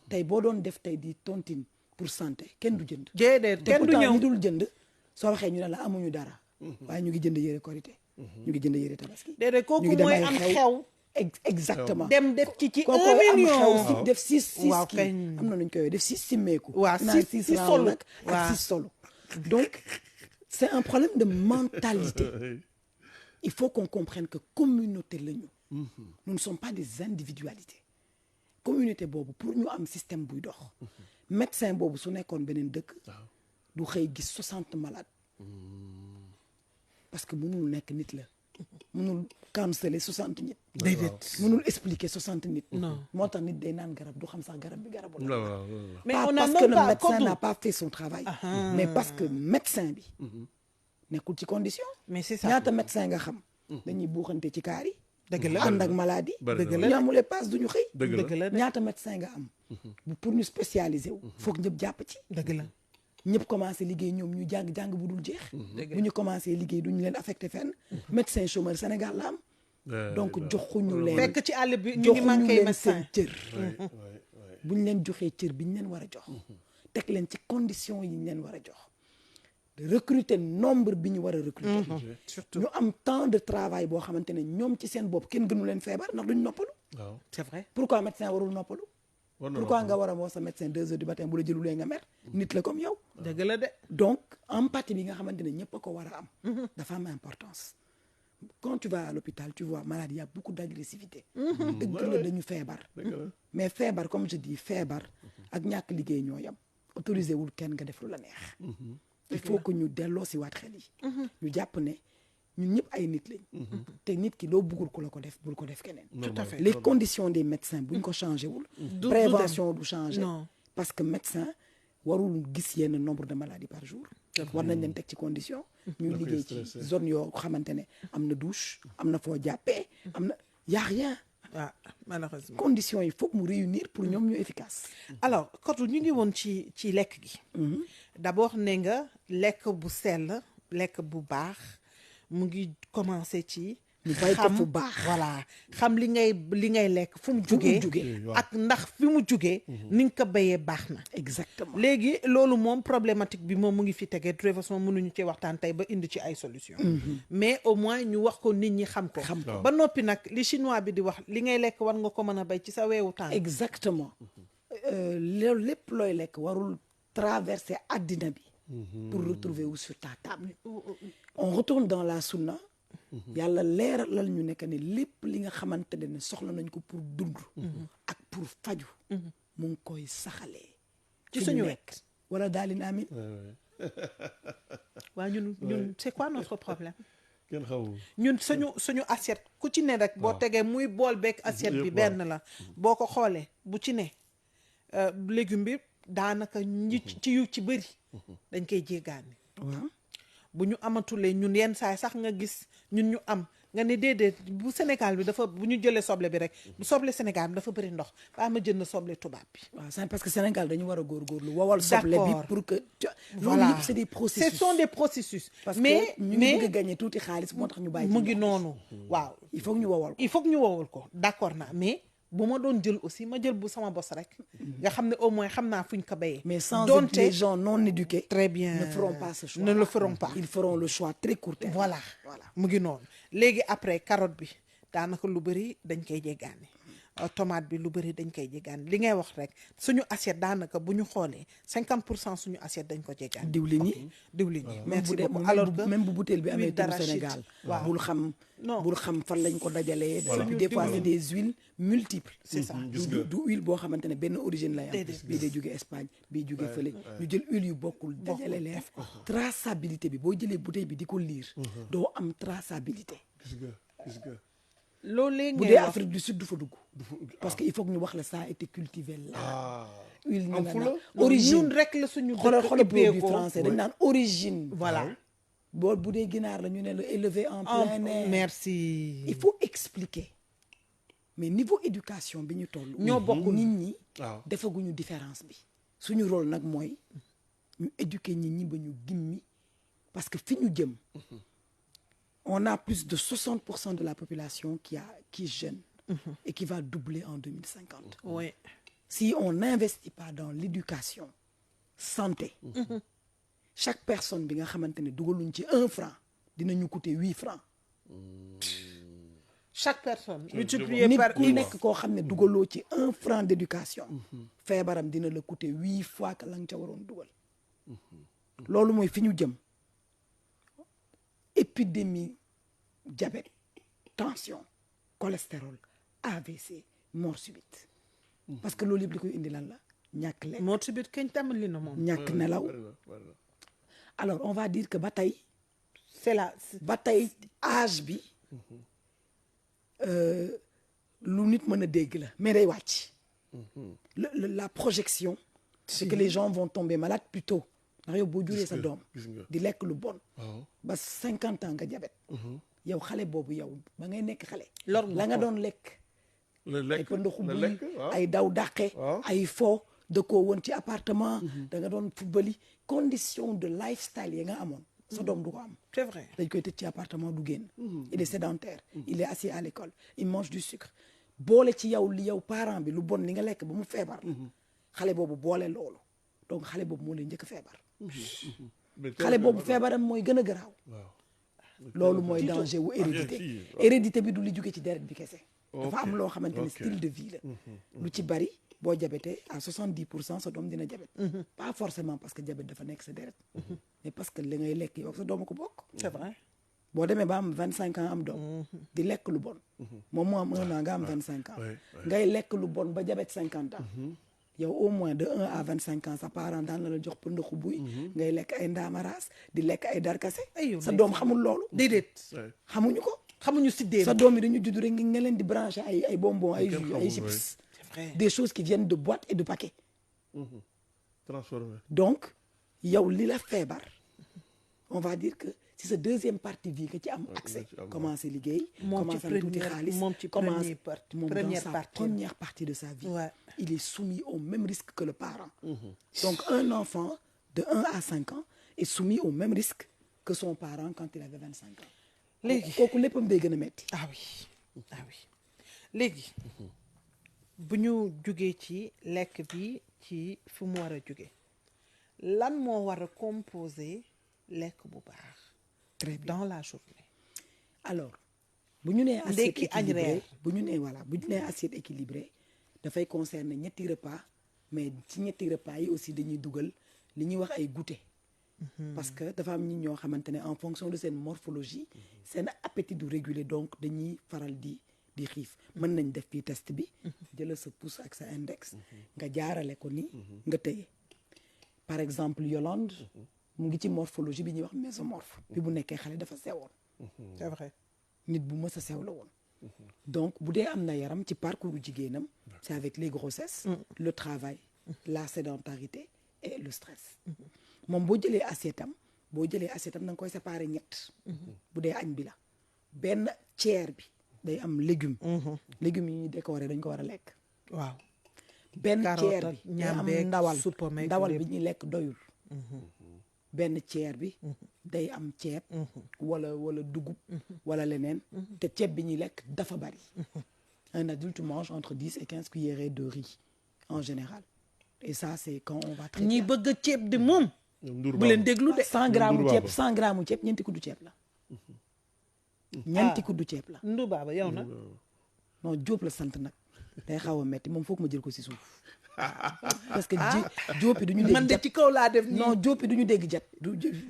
tey boo doon def tey di tontine pour santé kenn du jënd déedéet te kenn du pourtant ñëw. ñi dul jënd soo waxee ñu ne la amuñu dara waaye ñu ngi jënd yére korité ñu ngi jënd yére tabaski déedéet ñu kooku ngi dem mooy ay am xew. exactement dem def ci kooku 1 am million. xew si def six waaw kii kañ. am na nuñ koy def 6 simmeeku waaw naan six 6 solo. nag waaw. ak 6 solo donc c'est un problème de mentalité il faut qu'on comprenne que communauté lañu nous ne sommes pas des individualités communauté boobu pour ñu am système buy dox médecin boobu su nekkoon beneen dëkk du xëy gis 60 malades parce que mënul nekk nit la mënul canceler 60 nit déedéet. mënul expliquer 60 nit Non. moo tax nit day naan garab du xam sax garab bi garabu la waaw. mais pas on a parce que même le pas médecin Kodou. n'a pas fait son travail mais parce que médecin bi nekkul ci condition mais c'est ça. ñaata médecin nga xam dañuy buuxante ci kaar yi dëgg la. ànd ak maladie Bari na. dëgg la. ñu amulee passe duñu xëy dëgg la. dëgg la de. ñaata médecin nga am pour ñu spécialiser wu foog ñëpp jàpp ci dëgg la. ñëpp commencé liggéey ñoom ñu jàng bu dul jeex bu ñu commencé liggéey duñu leen affecté fenn médecin chômeur Sénégal la am donc joxuñu leen fekk ci àll bi ñu ngi joxuñu manqué leen médecin. seen cër bu ñu leen joxee cër bi ñu leen war a jox teg leen ci conditions yi ñu leen war a jox recruter nombre bi ñu war a recruter surtout ñu am temps de travail boo xamante ne ñoom ci seen bopp kenn gënu leen feebar ndax duñ noppalu waaw. c'est vrai. pourquoi médecin warul noppalu war na pourquoi nga war a woo sa médecin 2 heures du matin bu la jëlulee nga mer nit la comme yow dëgg la de. donc empathie bi nga xamante ne ñëpp a ko war a am dafa am importance quand tu vas à l'hôpital tu vois malade y a beaucoup d'agressivité dëgg la dañu feebar mais feebar comme je dis feebar ak ñàkk liggéey ñoo yam autorisé wul kenn nga def lu la neex il faut que ñu delloo si waat xel yi ñu jàpp ne ñun ñëpp ay nit lañ te nit ki loo bëggul ku la ko def bul ko def keneen tout à fait. les conditions des médecins buñ ko changé wul du prévention du changé Non. parce que médecin warul gis yenn nombre de maladies par jour war nañ leen teg ci condition ñuy liggéey ci stressé. zone yoo xamante ne am na douche am na foo jàppee am na y a rien ah malheureusement. conditions yi foog mu réunir pour ñoom ñu efficace alors Kodou ñu ngi woon ci lekk gi. d'abord ne nga lekk bu sell lekk bu baax mu ngi commencer ci. ñu bay ko fu baax voilà xam li ngay lekk fu mu jugee ak ndax fi mu jugee ni nga ko béyee baax na. exactement léegi loolu moom problématique bi moom mu ngi fi tegee de toute façon mënuñu ci waxtaan tey ba indi ci ay solution mais au moins ñu wax ko nit ñi xam ko. ba noppi nag li chinois bi di wax li ngay lekk war nga ko mën a béy ci sa weewu tànk. exactement loolu lépp looy lekk warul traverser àddina bi pour retrouver wu sur ta table on retourne dans la sunna yàlla leeralal ñu nekk ne lépp li nga xamante ne soxla nañ ko pour dund ak pour faju mu ngi koy saxalee ci suñu wet wala daalin amin waa ñun c'est quoi notre problème kenn xamul. ñun suñu assiette ku ci ne rek boo tegee muy bool beeg assiette bi Yëpp, benn la boo ko xoolee bu ci ne légume bi daanaka ñi ci yu ci bëri dañ koy jéggaani waaw bu ñu amatulee ñun yenn saay sax nga gis ñun ñu am nga ne déedéet bu Sénégal bi dafa bu ñu jëlee soble bi rek bu soble Sénégal bi dafa bëri ndox baa ma jënd soble tubaab bi waaw c'est parce que Sénégal dañu war a góorgóorlu wowal soble bi D'accord. pour que voilà loolu yëpp c'est des processus ce sont des processus parce mais que ñu ngi bëgg a gagner tuuti xaalis moo tax ñu bàyyi mu ci ngi ndox noonu waaw bi. il faut que ñu wowal ko il faut que ñu wowal ko d'accord naa mais bu ma doon jël aussi ma jël bu sama bos rek nga xam ne au moins xam naa fu ñu ko béyee mais sans donte les gens non éduqués très bien ne feront pas ce choix ne le feront pas ils feront le choix très court terme voilà mu ngi noonu léegi après carotte bi daanaka lu bëri dañ koy jéggaani tomate bi lu bëri dañ koy jéggaani li ngay wax rek suñu assiette daanaka bu ñu xoolee 50% suñu assiette dañ ko jéggaani diwlin yi diwlin yi même merci bu dee beaucoup alors que même bu bouteille bi amee huile turu d'arachide. Sénégal waaw bul xam Non. bul xam fan lañ ko dajalee Voilà. des fois Diwlin. c'est des huiles multiples c'est ça gis du nga. du huile boo xamante ne benn origine lay am Déedéet. bii day jóge Espagne bii jóge fële ñu jël huile yu bokkul dajale leen traçabilité bi boo jëlee bouteille bi di ko liir doo am traçabilité gis nga gis nga. loolee bu ngay dee wax Afrique du Sud du fa dugg parce que il faut que ñu wax la ça a été cultivé là ah. huile Am ñu fula? la ñun origine rek la suñu xoolal dëkk xoolal produit ubbeekoo. français dañ naan origine voilà boo bu dee ginaar la ñu ne la élevé en plein air merci il faut expliquer mais niveau éducation bi ñu toll ñoo bokkul. nit ñi waaw. defaguñu différence bi suñu rôle nag mooy ñu éduquer nit ñi ba ñu gimmi parce que fi ñu jëm on a plus de 60% de la population qui est jeune et qui va doubler en 2050 oui si on n'investit pas dans l'éducation santé chaque personne bi nga xamante ne dugaluñ ci 1 franc dinañu coûter 8 francs chaque personne multiplié nit par ku X. nekk koo xam ne dugaloo ci 1 franc d'éducation feebaram dina la coûter 8 fois que la nga ca waroon dugal loolu mooy fi ñu jëm épidémie diabète tension cholestérol AVC mort subite parce que loolu yëpp li koy indi lan la ñàkk lekk moo ci biir kañ tàmbali na moom ñàkk nelaw alors on va dire que ba tey c'est là ba tey âge bi lu nit mën a dégg la mais day wàcc la projection c'est que les gens vont tomber malades plus tôt ndax yow boo juree sa doom gis nga. di lekk lu bon waaw. ba 50 ans nga jabet yow xale boobu yow ba ngay nekk xale lor nga la nga ko. doon lekk la ay lekk pëndaxu la buy lekk waaw. ay daw dàqe Waaw. ay fo dëkkoo woon ci appartement da nga doon football condition de lifestyle yi nga amoon sa doom du ko am c'est vrai dañ koy tëj ci appartement du génn il est sédentaire il est assis à l'école il mange du sucre boole ci yow li yow parent bi lu bon li nga lekk ba mu feebar xale boobu boole loolu donc xale boobu moo lay njëkk feebar Mais xale boobu feebaram mooy gën a garaaw waaw. loolu mooy danger wu hérédité fii, waaw. hérédité bi du li jóge ci deret bi kese dafa Ok, am loo xamante ne ok. style de vie la lu ci bari boo jabetee à 70% sa doom dina jabet pas forcément parce que jabet dafa nekk sa deret mais parce que li ngay lekk yow ak sa doom a ko bokk c'est vrai boo demee ba am 25 ans am doom di lekk lu bon moom moo am 1 an nga am 25 ans ouais, ngay lekk lu bon ba jabet 50 ans yow au moins de 1 à 25 ans sa parent daan la jox pëndaxu buy ngay lekk ay ndaamaraas di lekk ay darkase Ay yow sa day doom xamul loolu déedéet Ouais. xamuñu ko xamuñu siddee sa doom yi dañu judd rek nga leen di branché ay bonbons ay Kenn jus xamul, ay chips c'est vrai des choses qui viennent de boîtes et de paquets transformé. donc yow li la feebar on va dire que si sa deuxième partie vie nga ci am accès ci am, commencé liggéey Moom ci commencé am tuuti première- xaalis moom ci commencé première partie- moom dans première sa partie. première partie de sa vie Ouais. il est soumis au même risque que le parent donc un enfant de 1 à 5 ans est soumis au même risque que son parent quand il avait 25 ans Léegi. kooku léppam day gën a metti ah oui ah oui léegi bu ñu jugee ci lekk bi ci fi mu war a jóge lan moo war a composer lekk bu baax très bien dans la journée alors bu ñu nee assiette Ndekki, añ, équilibrée reer. bu ñu nee voilà bu ñu nee assiette équilibrée dafay concerner ñetti repas mais ci ñetti repas yi aussi dañuy dugal li ñuy wax ay goûter parce que dafa am ñi ñoo xamante ne en fonction de seen morphologie seen appétit du réguler donc dañuy faral di xiif mën nañ def fii test bi jëlal sa pouce ak sa index nga jaarale ko ni nga tëye par exemple Yolande mu ngi ci morphologie bi ñuy wax mésomorphe bi bu nekkee xale dafa sewoon c'est vrai. nit bu mës a sew la woon. donc bu dee am na yaram ci parcours jigéenam c'est avec les grossesses le travail la sédentarité et le stress moom boo jëlee assiette am da nga koy séparer ñett bu dee añ bi la benn tiers bi day am légumes légumes yi ñuy décorer dañ ko war a lekk waaw benn tiers carotte bi day am ñambeeg ndawal suppameeg ndawal lépp. bi ñuy lekk doyul benn tiers bi day am ceeb wala dugub wala leneen te ceeb bi ñuy lekk dafa bari un adulte mange entre 10 et 15 cuillerées de riz en général et ça c'est quand on va très ñi bien. bëgg a ceeb di moom bu leen déglu de 100 grammes Ndour ceeb Baba. 100 grammes ceeb ñeenti kuddu ceeb la ñeenti kuddu ceeb la Ndu Baba yow nag non Diop la sant nag day xaw a metti moom foog ma jël ko si suuf parce que Diop yi du ñu dégg man de jat ci kaw laa def nii non Diop yi du ñu dégg jat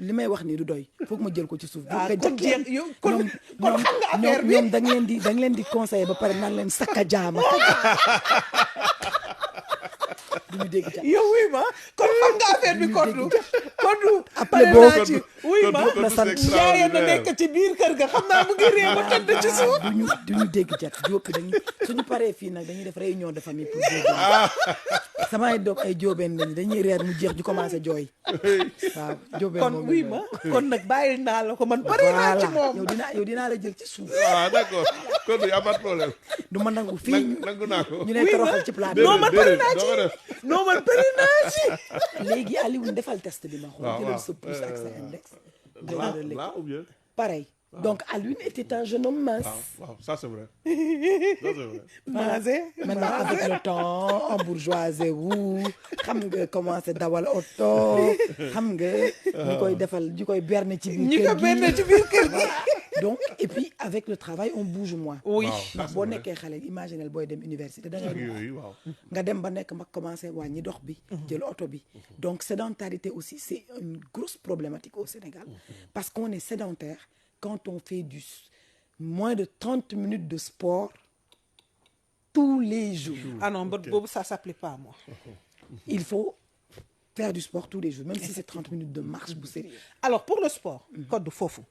li may wax nii du doy foog ma jël ko ci suuf. kon jeex yow kon xam nga affaire bi ñoom da nga leen di conseiller ba pare naan leen sakka jaama du ñu dégg jat yow wuy ma kon xam nga affaire bi kondu Après pare boo naa ci wuy ma la sant yaaya na nekk ci biir kër ga xam naa mu ngi réew ba tëdd ci suuf du ñu dégg jat Diop yi dañuy suñu paree fii nag dañuy def réunion de famille pour samay doom ay jóobeen lañu dañuy reer mu jeex ñu commencé jooy waaw jóobeen kon wuy ma kon nag bàyyi naa la ko man pare naa ci moom yow dinaa la jël ci suuf ah d'accord kon du amaat problème. du ma nangu fii nangu naa ko. ñu lay toroxal ci plat non man pare naa ci doo ko def. non man pare naa ci léegi Alioune defal test bi ma xool waaw jëlal sa pouce ak sa index là ou bien. pareil donc Alioune était un jeune homme mince waaw ça c'est vrai. ça c'est vrai. maase maintenant avec le temps embourgeoisé wu xam nga commencé dawal oto xam nga ñu koy defal ñu koy berne ci biir ñi kër ko gi. benn ci biir kër gi donc et puis avec le travail on bouge moins oui waaw ça ndax c'est boo vrai. nekkee xale imaginel booy dem université da ngay yooyu waaw. nga dem ba nekk mag commencé wàññi dox bi jël oto bi donc sédentarité aussi c'est une grosse problématique au Sénégal parce qu'on est sédentaire quand on fait moins de 30 minutes de sport tous les jours ah non boobu ça s'applique pas à moi il faut faire du sport tous les jours même si c'est 30 minutes de marche bu sérieux alors pour le sport code foofu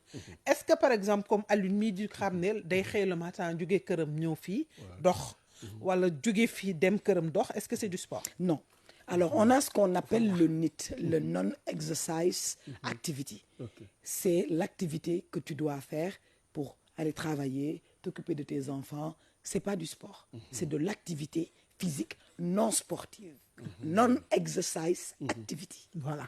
est-ce que par exemple comme Alioune mii di xam ne day xëy le matin jóge këram ñëw fii dox wala jóge fii dem këram dox est-ce que c'est du sport non alors on a ce qu'on appelle le NEAT le non-exercise activity c'est l'activité que tu dois faire pour aller travailler t'occuper de tes enfants c'est pas du sport c'est de l'activité physique non sportive non-exercise activity voilà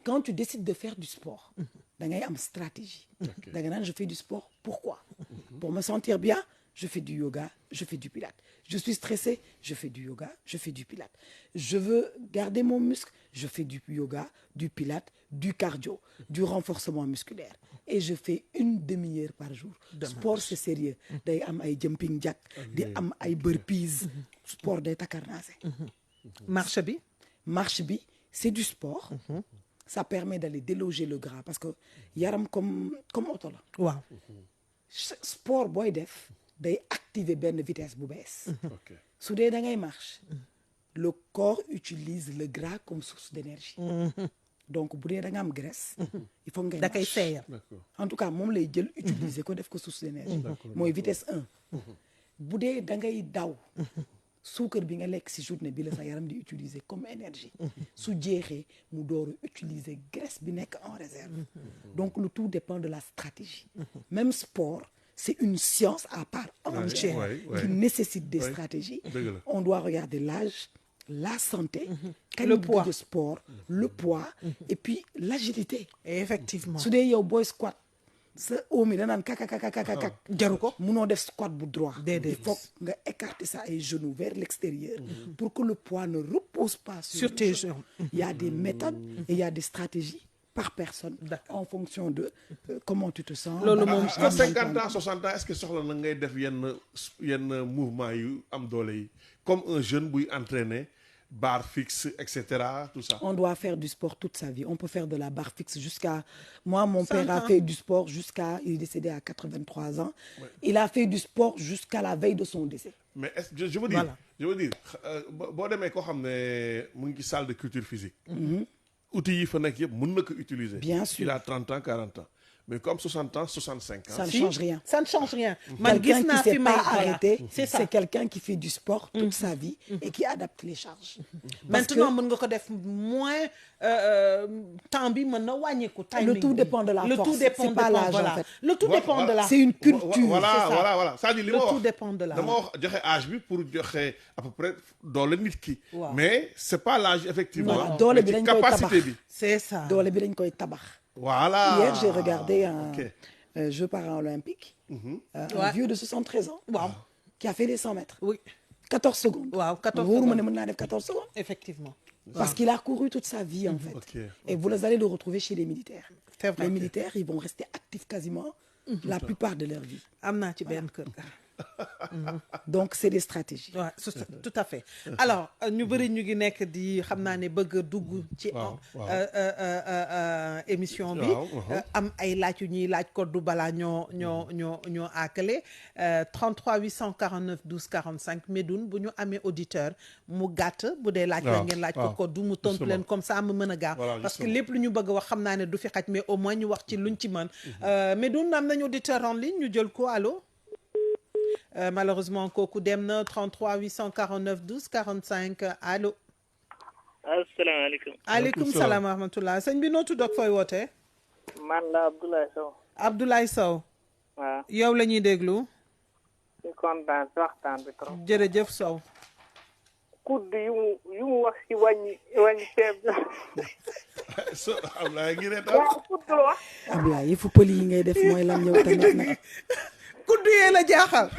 quand tu décides de faire du sport da ngay am stratégie da nga naan je fais du sport pourquoi pour me sentir bien je fais du yoga je fais du pilates je suis stressé je fais du yoga je fais du pilates je veux garder mon muscle je fais du yoga du pilates du cardio du renforcement musculaire et je fais une demi-heure par jour sport c'est sérieux day am ay jumping jack di am ay burpees sport day takarnaase marche bi c'est du sport ça permet d'aller déloger le gras parce que yaram comme oto la waaw sport booy def day activer benn vitesse bu bees ok su dee da ngay marche le corps utilise le gras comme source d'énergie donc bu dee da nga am graisse il faut ngay da koy marche seeyal d'accord. en tout cas moom lay jël utiliser ko def ko source d'énergie mooy vitesse 1 bu dee da ngay daw suukar bi nga lekk ci journée bi la sa yaram di utiliser comme énergie su jeexee mu dooru utiliser graisse bi nekk en réserve donc le tout dépend de la stratégie même sport c'est une science à part entière qui nécessite des stratégies on doit regarder l'âge la santé qualité de sport le poids et puis l'agilité effectivement su dee yow booy squat sa oom yi danaan kakakakakakak jaru ko munoo def squat bu droit déedéet il faut nga écarter ça ay genoux vers l'extérieur pour que le poids ne repose pas sur tes jambes il y a des méthodes et il y a des stratégies par personne en fonction de comment tu te sens loolu moom à 50 ans 60 ans est-ce que soxla na ngay def yenn mouvement yu am doole yi comme un jeune buy entraîner barre fixe etc tout ça. On doit faire du sport toute sa vie on peut faire de la barre fixe jusqu'à moi mon père a fait du sport jusqu'à il est décédé à 83 ans il a fait du sport jusqu'à la veille de son décès mais est-ce je veux dire boo demee koo xam ne mu ngi ci salle de culture physique outils yi fa nekk yëpp mën na ko utiliser bien sûr il a 30 ans 40 ans mais comme 60 ans 65 ans. Ça ne change rien. Ça ne change rien. Man Quelqu'un gis qui naa ne s'est fi may pas voilà. arrêté, C'est ça. c'est quelqu'un qui fait du sport toute sa vie et qui adapte les charges. Parce que Maintenant mën nga ko def moins temps bi mën na wàññeeku. le tout dépend de la le force. tout dépend C'est pas l'âge, voilà. en fait. Le tout dépend de la. C'est une culture. voilà c'est ça. voilà c'est-à-dire li Le ma tout wax dépend de la. dama wax joxe âge bi pour joxe à peu près doole nit ki. Waaw. mais c'est pas l'âge effectivement. Voilà, doole mais bi ci dañ koy capacité tabax. bi. C'est ça. doole bi dañ koy tabax. voilà Hier, j'ai regardé un ok. jeu paralympique, Ouais. un vieux de 73 ans Waaw. qui a fait les 100 mètres. Oui. 14 secondes. Waaw 14 wóoruma ne secondes. mën naa def 14 secondes. Effectivement. Parce qu'il a couru toute sa vie, en fait. Ok. Et vous allez le retrouver chez les militaires. C'est vrai. Les militaires, ils vont rester actifs quasiment la plupart de leur vie. Am naa ci benn kër ga. Donc, c'est des stratégies. Ouais, tout à fait. Alors ñu bëri ñu ngi nekk di xam naa ne bëgg a dugg ci émission bi. Am ay laaj yu ñuy laaj code balaa ñoo àkkale 33 849 12 45 Médoune bu ñu amee auditeur mu gàtt bu dee laaj la ngeen laaj ko code mu tontu leen comme ça mu mën a gaaw. Parce que lépp lu ñu bëgg a wax xam naa ne du fi xaj mais au moins ñu wax ci luñ ci mën. Médoune am nañu auditeur en ligne ñu jël ko allo. Malheureusement kooku dem na 33 849 12 45 allo. asalaamaaleykum. aleykum salaam wa rahmatulah sëñ bi noo tudd ak fooy wootee. man la Abdoulaye Sow. Abdoulaye Sow. waaw. yow la ñuy déglu. di kontaan si waxtaan bi trop. jërëjëf Sow. kudd yu mu wax si wàññi ceeb bi. so Ablaye ngi ne waaw kudd la wax. Ablaye yëfu pël yi ngay def mooy lan yow tamit nag. kuddu yee la jaaxal.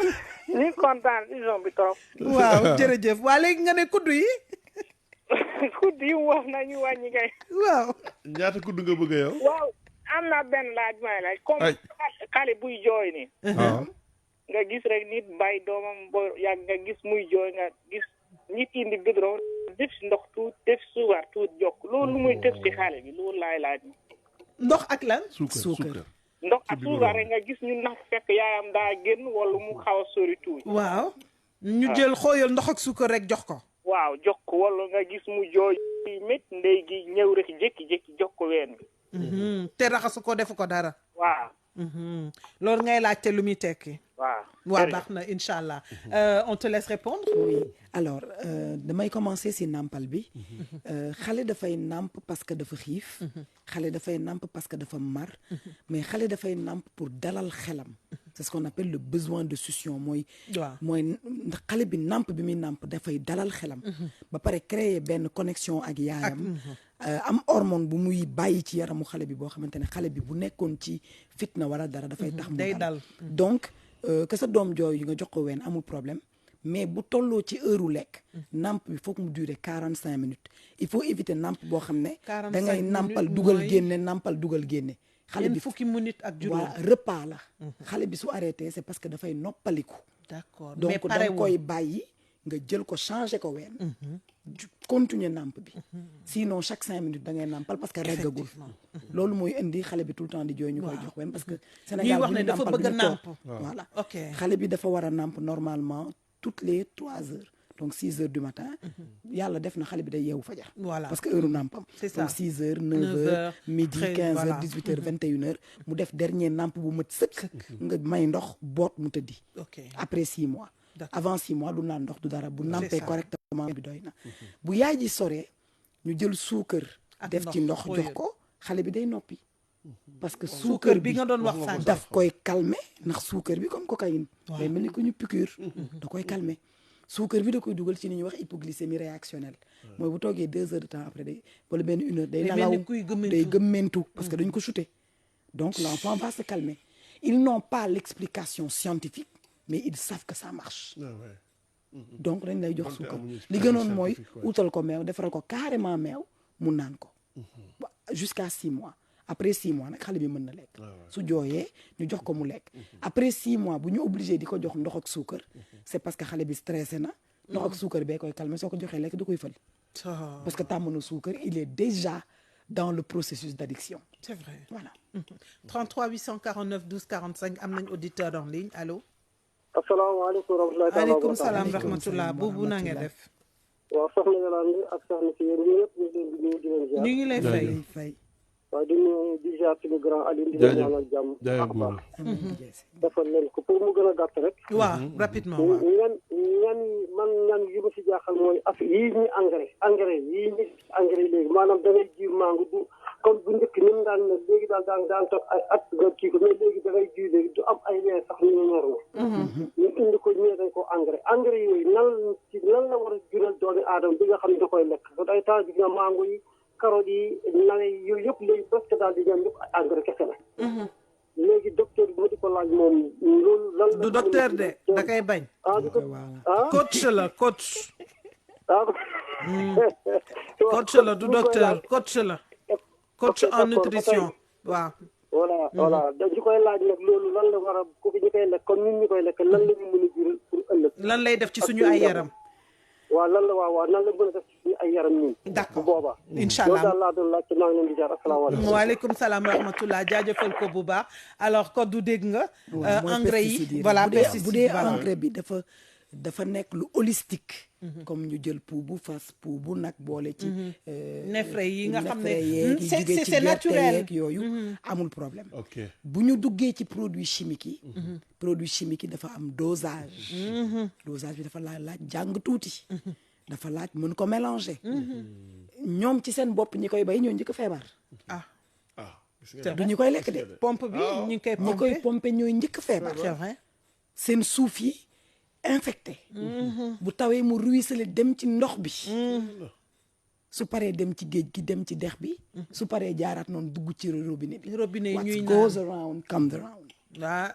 ni kontaan émission bi trop. waaw jërëjëf waa léegi nga ne kuddu yi. kudd yu mu wax nañu wàññi kay. waaw. ñaata kudd nga bëgg yow. waaw am na benn laaj may laaj. comme xale buy jooy ni nga gis rek nit bàyyi doomam boo yàgg nga gis muy jooy nga gis nit indi goudron def si ndox tuut def suukar tuut jokk loolu lu muy def si xale bi loolu laay laaj. ndox ak lan. suukar. ndox ak suukar rek nga gis ñu nax fekk yaayam daa génn wala mu xaw a sori tuuti. waaw. ñu jël xooyal ndox ak suukar rek jox ko. waaw jox ko wala nga gis mu jooy métti ndey gi ñëw rek jékki-jékki jox ko ween bi. te raxasu ko defu ko dara. waaw. loolu ngay laajte lu muy tekki. waaw. waaw baax na incha allah on te laisse répondre. Oui alors damay commencer si nàmpal bi. xale dafay nàmp parce que dafa xiif. xale dafay nàmp parce que dafa mar. mais xale dafay nàmp pour dalal xelam. c'est ce qu'on appelle le besoin de succion mooy. waaw mooy xale bi nàmp bi muy nàmp dafay dalal xelam. ba pare créer benn connexion ak yaayam. am hormone bu muy bàyyi ci yaramu xale bi boo xamante ne xale bi bu nekkoon ci fitna wala dara dafay tax mu day dal dal. donc que sa doom jooy yi nga jox ko ween amul problème mais bu tolloo ci heure u lekk namp bi foog mu durer 45 minutes il faut éviter namp boo xam ne 45 da ngay nampal minutes dugal mooy- génne nampal dugal génne xale yenn bi fukki minutes ak juróom. waa repas la xale bi su arrêté c'est parce que dafay noppaliku d'accord mais donc da nga parewul. koy bàyyi nga jël ko changer ko ween continuer namp bi sinon chaque 5 minutes da ngay nampal parce que reggagul loolu mooy indi xale bi tout le temps di jooy ñu koy jox ween parce que Sénégal wax bu ne ñu dafa nampal bëgg a du ñu toog. namp. Voilà ok xale bi dafa war a namp normalement toutes les 3 heures donc 6 heures du matin yàlla def na xale bi day yeewu fajar Voilà. parce que heure nampam C'est ça. donc 6 heures 9 9 heures heures, midi 13, 15 voilà. heures 18 heures 21 heures mu def dernier namp bu mat sëkk nga may ndox boot mu tëddi ok après 6 mois D'accord. avant 6 mois du naan ndox du dara bu C'est nampee ça. correctement bi doy na bu yaay ji soree ñu jël suukar Ak def ci ndox, ndox jox xóoyal. ko xale bi day noppi parce que suukar suukar bi nga doon wax sànq. daf koy calmer ndax suukar bi comme cocaïne day mel ni ku ñu piqûre da koy calmer suukar bi da koy dugal ci ni ñuy wax hypoglycémie réactionnelle mooy bu toogee 2 heures de temps après day wala benn 1 heure day Day mel nalaw ni kuy gëmmentu. day gëmmentu parce que dañ ko shooté donc l'enfant va se calmer ils n'ont pas l'explication scientifique mais ils savent que ça marche donc dañ lay jox Donte suukar amuñu li explication gënoon mooy scientifique, ouais. utal ko meew defaral ko carrément meew mu naan ko jusqu'à 6 mois après 6 mois nag xale bi mën na lekk su jooyee ñu jox ko mu lekk après 6 mois bu ñu obligé di ko jox ndox ak suukar c'est parce que xale bi stressé na ndox ak suukar bee koy calmer soo ko joxee lekk da koy fël parce que tàmm na suukar il est déjà dans le processus d'addiction c'est vrai voilà 33 849 12 45 am nañ auditeur en ligne allo. asalaamaaleykum wa rahmatulah. aleykum salaam Aleykum rahmatullah salaam buubu na nga rahmatullah. def. waaw soxna Yolande ak soxna si yéen ñëpp ñu ngi leen di nuyu di leen ziar. ñu ngi lay fay. lay fay waaye di ziar suñu grand Alioune di jaajëf ñaanal jàmm jaajëf ak baax amiin Jesse. defal leen ko pour mu gën a gàtt rek waaw rapidement waaw. ñan yi ma si jaaxal mooy affaire yii ñu engrais léegi maanaam da ngay jiw mango du comme bu njëkk ni mu daan ne léegi daan toog ay at nga kii ko mais léegi da ngay jiw léegi du am ay weer sax ñu ñor na ñu indi ko ñëwee dañ ko engrais yooyu nan la war a jural doomi aadama bi nga xam ne da koy lekk ba day temps gis nga mango yi carottes yi nawe yi yooyu yëpp léegi presque daal di ñoom yëpp engrais kese la léegi docteur bi ma di ko laaj moom loolu lan la du docteur de da koy bañ. coach la coach. coach la du docteur coach la. coach en nutrition waaw. voilà dañu koy laaj nag loolu lan la war a ku ñu koy lekk comme ñun ñu koy lekk lan la ñu mën a jural pour ëllëg. lan lay def ci suñu ay yaram. waaw lan la nan la mën a def ci suñu ay yaram ñun. d'accord bu boobaa. incha allah loolu daal laa doon laaj te maa ngi leen di jaar asalaamaaleykum. waaleykum salaam wa rahmatulah jaajëfal ko bu baax alors kon du dégg nga. engrais yi voilà pesticide bu dee engrais bi dafa nekk lu holistique. comme ñu jël pou bu fas pou bu nag boole ci. neefere yi nga xam ne c'est naturel yooyu. amul problème. ok bu ñu duggee ci produits chimiques yi. produits chimiques yi dafa am dosage. dosage bi dafa laaj jàng tuuti. dafa laaj mën ko mélanger. ñoom ci seen bopp ñi koy bay ñoo njëkk feebar. du ñu koy lekk de. pompe bi ñi koy pomper ñooy njëkk feebar. c'est vrai. seen suuf yi infecté. bu tawee mu ruisselé dem ci ndox bi. su paree dem ci géej gi dem ci dex bi. su paree jaaraat noonu dugg ci robinet bi. robinet yi ñuy what goes around comes around. waaw.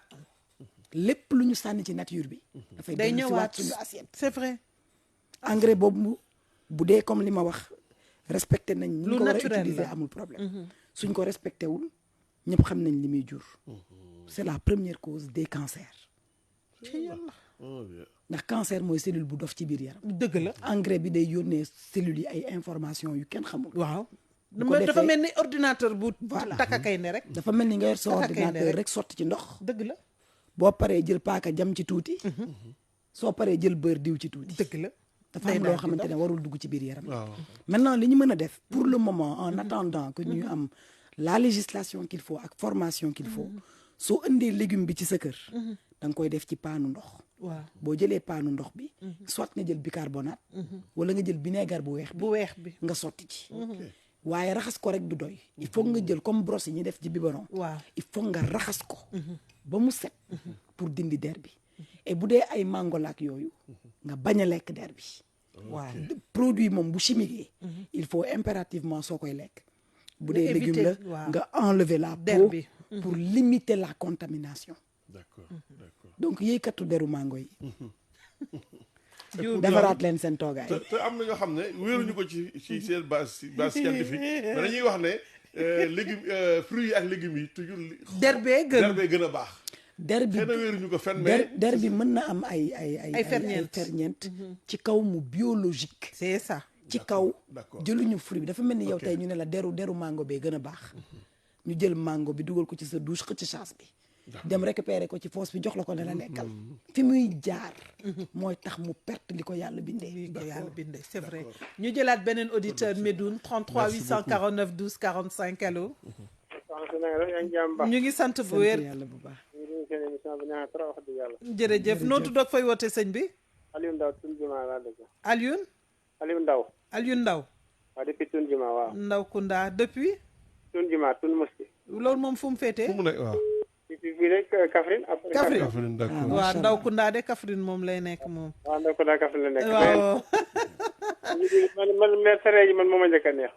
lépp lu ñu sànni ci nature bi. dafay day dellu si waat ñëwaat suñu assiette. c'est vrai. engrais boobu bu dee comme li ma wax respecté nañ. ñu lu ko war a naturel utiliser la. amul problème. suñ ko respecté wul ñëpp xam nañ li muy jur. c'est la première cause des cancers. ndax cancer mooy cellule bu dof ci biir yaram. dëgg la. engrais bi day yónnee cellules yi ay information yu kenn xamul. waaw. bu ko dafa defee mel ni ordinateur bu. Voilà. takkakay ne rek. dafa mel ni nga yor sa Taka kay ne ordinateur rek. rek sotti ci ndox. dëgg la. boo paree jël paaka jam ci tuuti. soo paree jël beurre diw ci tuuti. dëgg la. dafa am loo xamante ne warul dugg ci biir yaram. waaw maintenant li ñu mën a def pour le moment en attendant que ñu am la législation qu'il faut ak formation qu'il faut soo indee légume bi ci sa kër. da nga koy def ci paanu ndox. waaw boo jëlee paanu ndox bi. soit nga jël bicarbonate. wala nga jël vinaigre bu weex bi. bu weex bi. nga sotti ci. waaye raxas ko rek du doy. il faut nga jël comme brosse yi ñuy def ci biberon. waaw. il faut nga raxas ko. ba mu set. pour dindi der bi. et bu dee ay mangolaak yooyu. nga bañ a lekk der bi. waaw. produit moom bu chimique il faut impérativement soo koy lekk. bu dee éviter, légume la waaw. nga enlever la Der peau bi. pour limiter la contamination. d'accord d'accord donc yëykatu deru mango yi. jiw bi defaraat leen seen toogaay. te am na ñoo xam ne wéeruñu ko ci seen base scientifique mais dañuy wax ne légumes fruits yi ak légumes yi toujours derbee der gën. bee gën a baax der bi xëy na wéeruñu ko fenn mais der bi mën na am ay ferñeent. ferñeent ci kaw mu biologique. c'est ça. ci kaw d'accord. jëluñu fruit bi dafa mel ni yow Ok. tey ñu ne la deru mango bee gën a baax. ñu jël mango bi dugal ko ci sa douche xëcc chasse bi. dem récupérer ko ci fosse bi jox la ko ne la lekkal. fi muy jaar. mooy tax mu perte li ko yàlla bindee. lii ko yàlla bindee c'est vrai ñu jëlaat beneen auditeur Médoune 33 849 12 45 allo. ñu ngi sant bu sant wér. yàlla bu baax. seen émission bi neex na trop wax dëgg yàlla. jërëjëf noo tudd ak fay woote sëñ bi. Aliou Ndaw Tun Juma laa dëgg. Alioune. Aliou Ndaw. Alioune Ndaw. waaw depuis Tun Juma waaw. Ndaw Kounda depuis. Tun Juma Tun Moski. loolu moom fu mu féetee. fu mu nekk waaw fii rek Kaffrine. après Kaffrine. Kaffrine d'accord waaw Ndaw Kounda de Kaffrine moom lay nekk moom. waaw ndax ko daa Kaffrine la nekk. waaw. man maire Sare ji man moo ma njëkk a neex.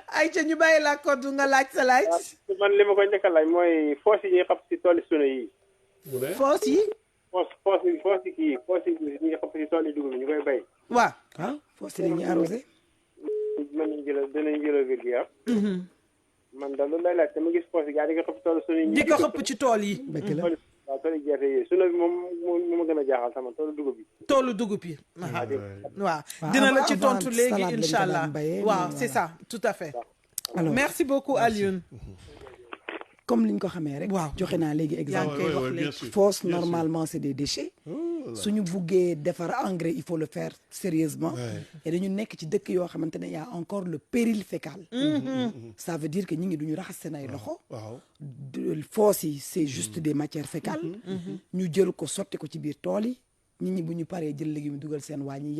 ayca ñu bàyyi la koddu nga laaj sa laaj. man li ma koy njëkk a laaj mooy foos yi ñuy xam si tool sunu yi. mu ne foos yi. foos yi kii foos yi ñuy xam si tool yi dugub bi ñu koy bay. waaw. ah foo si la ñuy arrosé. mën nañu jël dinañ jëloo wér gi man daal loolu lay laaj dama gis foos yi gars yi di nga xam si tool sunu yi. di ko xëpp ci tool yi. dëgg la waaw tool yi gerte yi sunu bi moom moo ma gën a jaaxal sama toolu dugub bi. toolu dugub yi. waaw waaw, dina la ci avant tontu léegi salade lañ ko incha allah daan bayee, waaw mais c'est voilà. ça tout à fait. alors merci beaucoup Alioune. comme liñ ko xamee rek. Waaw. joxe naa léegi yaa exemple. ngi koy wax bien léegi. sûr Fosse normalement c'est des déchets. suñu buggee defar engrais il faut le faire sérieusement et dañu nekk ci dëkk yoo xamante ne y a encore le péril fécal ça veut dire que ñi ngi duñu raxas seen ay loxo foos yi c'est juste des matières fécales ñu jël ko sotti ko ci biir tool yi nit ñi bu ñu paree jël légumes dugal seen waañ yi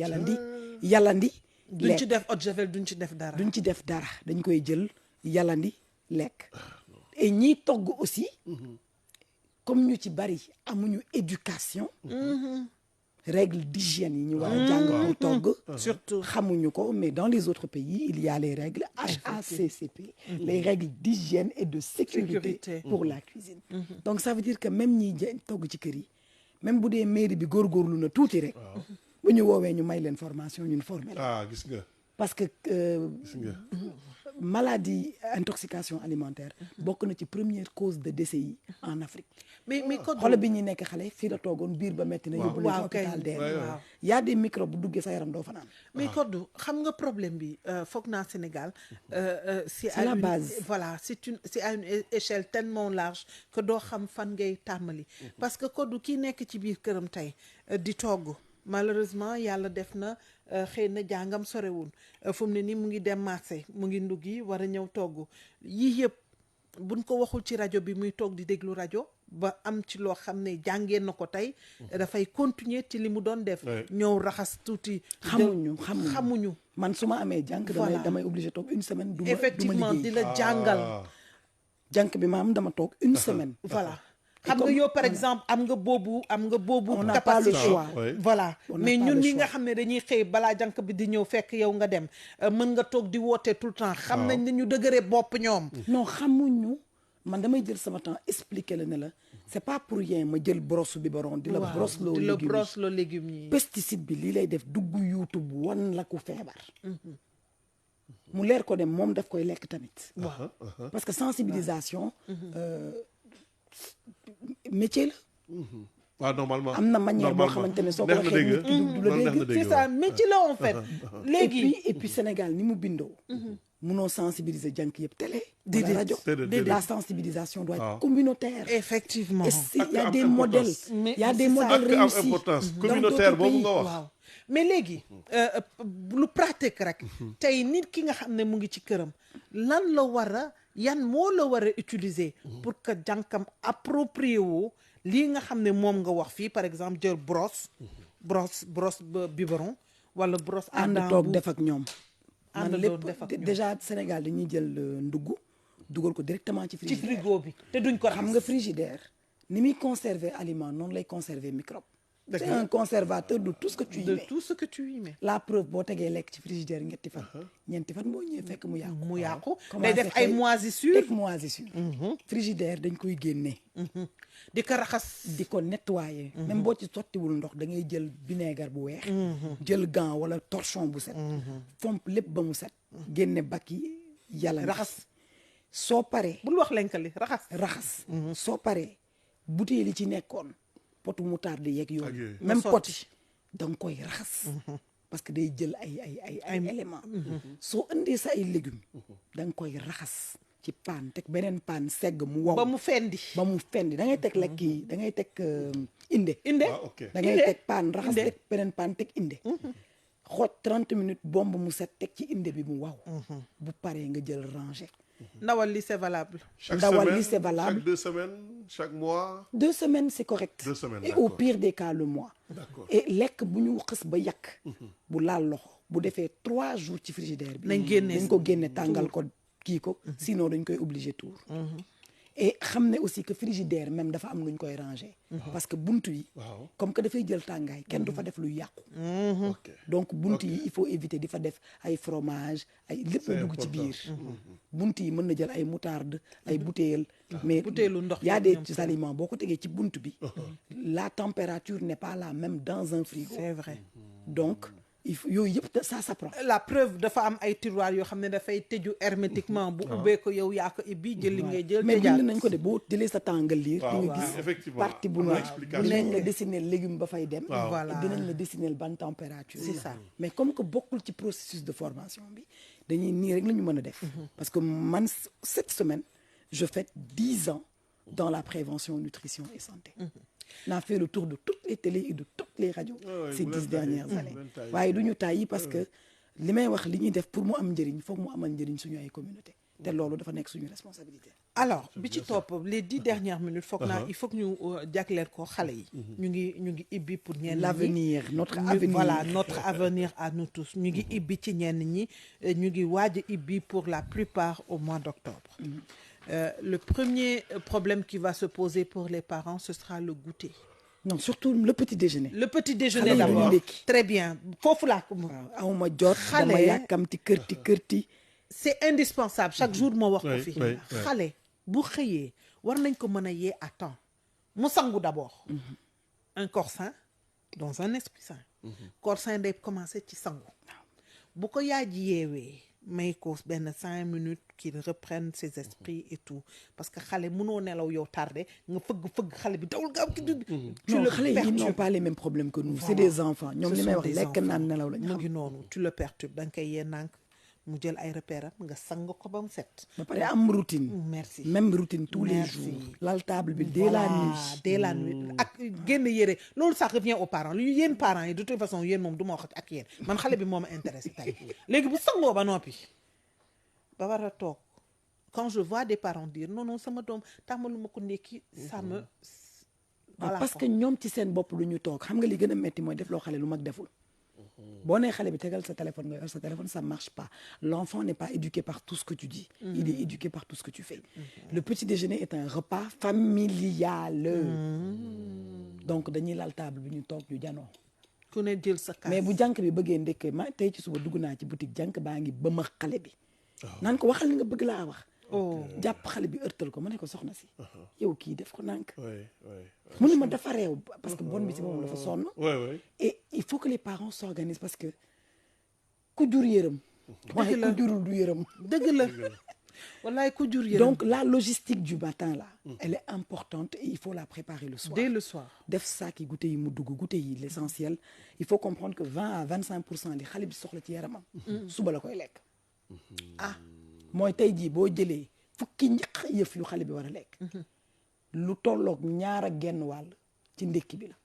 yalandi duñ ci def eau de javel duñ ci def dara dañ koy jël yalandi lekk et ñiy togg aussi comme ñu ci bari amuñu éducation règles d'hygiène yi ñu war a jàng pour togg surtout xamuñu ko mais dans les autres pays il y a les règles HACCP les règles d'hygiène et de sécurité pour la cuisine donc ça veut dire que même ñiy togg ci kër yi même bu dee mairie bi góorgóorlu na tuuti rek bu ñu woowee ñu may leen formation ñun formé la gis nga parce que maladie intoxication alimentaire bokk na ci première cause de décès yi en Afrique mais xoolal bi ñuy nekk xale fii la toogoon biir ba metti na yóbbu leen hôpital dee y a des microbes bu duggee sa yaram doo fanaan mais Codou xam nga problème bi foog naa Sénégal c'est la base voilà c'est à une échelle tellement large que doo xam fan ngay tàmmali parce que Codou kii nekk ci biir këram tey di togg malheureusement yàlla def na xëy na jàngam sorewul fu mu ne nii mu ngi dem marché mu ngi nduggi war a ñëw togg yii yëpp buñ ko waxul ci rajo bi muy toog di déglu rajo ba am ci loo xam ne jàngee na ko tey dafay continuer ci li mu doon def ñëw raxas tuuti xamuñu man su ma amee jànk damay obligé toog une semaine du ma effectivement di la jàngal jànk bi ma am dama toog une semaine voilà xam nga yow par exemple am nga boobu capacité voilà mais ñun ñi nga xam ne dañuy xëy balaa jànk bi di ñëw fekk yow nga dem mën nga toog di woote tout le temps xam nañ ne ñu dëgëree bopp ñoom non xamuñu man damay jël sama temps expliquer la ne la c'est pas pour rien ma jël brosse biberon di la brosse loo légumes yi pesticide bi lii lay def dugg YouTube wan la ku feebar mu leer ko dem moom daf koy lekk tamit parce que sensibilisation métier la normalement am na manière boo xamante ne soo ko waxee nit ki du la dégg c'est ça métier la en fait léegi et puis Sénégal ni mu bindoo munoo sensibiliser jànk yëpp télé wala rajo la sensibilisation doit être communautaire effectivement il y a des modèles il y a des modèles réussis importance communautaire boobu nga wax mais léegi lu pratique rek tey nit ki nga xam ne mu ngi ci këram lan la war a yan moo la war a utiliser pour que jànkam approprié woo lii nga xam ne moom nga wax fii par exemple jël brosse biberon wala brosse à dents ànd toog def ak ñoom man lépp déjà Sénégal dañuy jël ndugg dugal ko directement ci frigo bi te duñ ko xam nga frigidaire ni muy conserver aliment noonu lay conserver microbe c'est un conservateur de tout ce que tu y mets la preuve boo tegee lekk ci frigidaire ñeenti fan boo ñëwee fekk mu yàqu day def ay moisissure frigidaire dañ koy génnee di ko raxas di ko nettoyer même boo ci sottiwul ndox da ngay jël vinaigre bu weex jël gant wala torchon bu set fomp lépp ba mu set génne bakki yàlla raxas soo paree bul wax lenkali raxas soo paree bouteille li ci nekkoon potu moutarde yeeg yooyu même pot yi da nga koy raxas parce que day jël ay éléments soo indee sa ay légumes da nga koy raxas ci paan teg beneen paan segg mu wow ba mu fendi da ngay teg lekk yi da ngay teg inde da ngay teg paan raxas teg beneen paan teg inde xooj 30 minutes bomb mu set teg ci inde bi mu wow bu paree nga jël ranger ndawal li c'est valable chaque 2 semaines chaque mois 2 semaines c'est correct 2 semaines et au pire des cas le mois et lekk bu ñu xës ba yàq bu laal loxo bu defee 3 jours ci frigidaire bi dañ ko génne tàngal ko kii ko sinon dañ koy obligé tour et xam ne aussi que frigidaire même dafa am lu ñu koy ranger parce que buntu yi comme que dafay jël tàngaay kenn du fa def luy yàqu donc buntu yi il faut éviter di fa def ay fromage ay lépp la dugg ci biir buntu yi mën na jël ay moutarde ay bouteille mais bouteille ndox y a des aliments boo ko tegee ci buntu bi la température n'est pas la même dans un frigo c'est vrai donc yooyu yëpp ça s'apprend. La preuve dafa am ay tiroirs yoo xam ne dafay tëju hermétiquement bu ubbee ko yow yaa ko ibbi jël li ngay jël. mais bind nañ ko de boo jëlee sa temps nga lire. waaw di nga gis effectivement partie bu noir dinañ la dessiner légume ba fay dem. voilà dinañ la dessiner ban température. c'est ça mais comme que bokkul ci processus de formation bi dañuy nii rek la ñu mën a def. parce que man cette semaine je fête 10 ans dans la prévention nutrition et santé. on a fait le tour de toutes les télés et de toutes les radios ces 10 dernières années waaye du ñu tàyyi parce que li may wax li ñuy def pour mu am njëriñ foog mu amal njëriñ suñu ay communauté te loolu dafa nekk suñu responsabilité. alors bi ci topp les 10 dernières minutes foog naa il faut que ñu jagleel ko xale yi. ñu ngi ibbi pour ñenn ñi l'avenir notre avenir voilà notre avenir à nous tous ñu ngi ibbi ci ñenn ñi ñu ngi waaj a ibbi pour la plupart au mois d'octobre. Le premier problème qui va se poser pour les parents ce sera le goûter. non surtout le petit déjeuner. le petit déjeuner d'abord très bien foofu laa ko. waaw awma jot dama yàkkamti kërti. c'est indispensable chaque jour moo wax ko fi xale bu xëyee war nañ ko mën a yee à temps mu sangu d'abord un corps sain dans un esprit sain corps sain day commencer ci sangu bu ko yaay ji yeewee may ko benn 5 minutes qu'il reprenne ses esprits et tout parce que xale mënoo nelaw yow tardé nga fëgg xale bi dawul gaaw ki non xale yi n'ont pas les mêmes problèmes que nous c'est des enfants ñoom li may wax lekk naan nelaw la ñu mu ngi noonu tu le perturbes da nga koy yee nànk mu jël ay repères nga sang ko ba mu set. ba pare am routine. merci même routine tous les jours. lal table bi dès la nuit. dès la nuit ak génn yére loolu ça revient aux parents lu yéen parents yi de toute façon yéen moom du ma wax ak yéen man xale bi moo ma intéressé tey léegi bu sangoo ba noppi ba war a toog quand je vois des parents dire non sama doom tàmmalu ma ko ndekki ça me. voilà parce que ñoom ci seen bopp lu ñu toog xam nga li gën a metti mooy def loo xale lu mag deful. boo nee xale bi tegal sa téléphone nga yor sa téléphone ça marche pas l'enfant n'est pas éduqué par tout ce que tu dis il est éduqué par tout ce que tu fais le petit déjeuner est un repas familial donc dañuy lal table bi ñu toog ñu janoo ku ne jël sa kaas mais bu jànk bi bëggee ndekkee ma tey ci suba dugg naa ci boutique jànk baa ngi ba ma xale bi naan ko waxal li nga bëgg laa wax jàpp xale bi ërtal ko ma ne ko soxna si yow kii def ko nànk mu ne ma dafa réew parce que bon bi si moom dafa sonn et il faut que les parents s'organisent parce que ku jur yërëm waaye ku jurul du yërëm dëgg la wallaay ku jur yërëm donc la logistique du matin là elle est importante et il faut la préparer le soir dès le soir def saak yi goûter yi mu dugg goûter yi l'essentiel il faut comprendre que 20 à 25% li xale bi soxla ci yaramam suba la koy lekk mooy tey jii boo jëlee fukki yëf yu xale bi war a lekk lu tolloog 2,5 ci ndekki bi la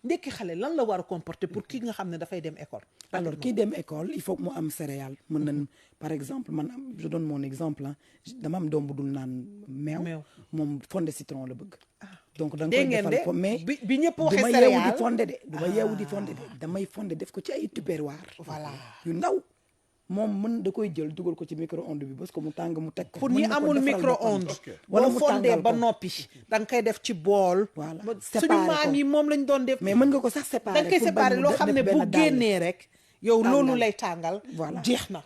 ndekki xale lan la war a comporter pour ki nga xam ne dafay dem école alors kii dem école il faut que mu am céréales mën nañ par exemple man je donne mon exemple dama am doom bu dul naan meew moom fonde citron la bëgg donc da nga koy defal ko mais bi ñëpp waxee du ma céréales yeewu di fonde de du ma yeewu di fonde de damay fonde def ko ci ay tupperware voilà yu ndaw moom mën da koy jël dugal ko ci micro-ondes bi parce que mu tàng mu teg ko pour ñi amul micro-ondes wala boo mu fondee tàngal ba ko noppi da nga koy def ci bool voilà suñu maam yi moom lañ doon def mais mën nga ko sax séparer da nga koy séparer loo xam ne bu génnee rek yow loolu lay tàngal voilà jeex na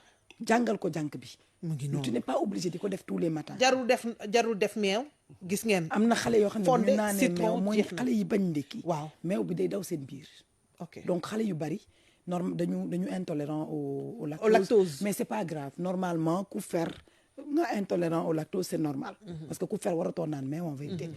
jàngal ko jànk bi mu ngi tu n'es pas obligé di ko def tous les matins jarul def meew gis ngeen am na xale yoo xam ne bu ñu naanee meew mooy jeex na xale yi bañ ndekki waaw meew bi day daw seen biir ok donc xale yu bari dañu intolérant au lactose mais c'est pas grave normalement ku fer nga intolérant au lactose c'est normal parce que ku fer waratoo naan meew en vérité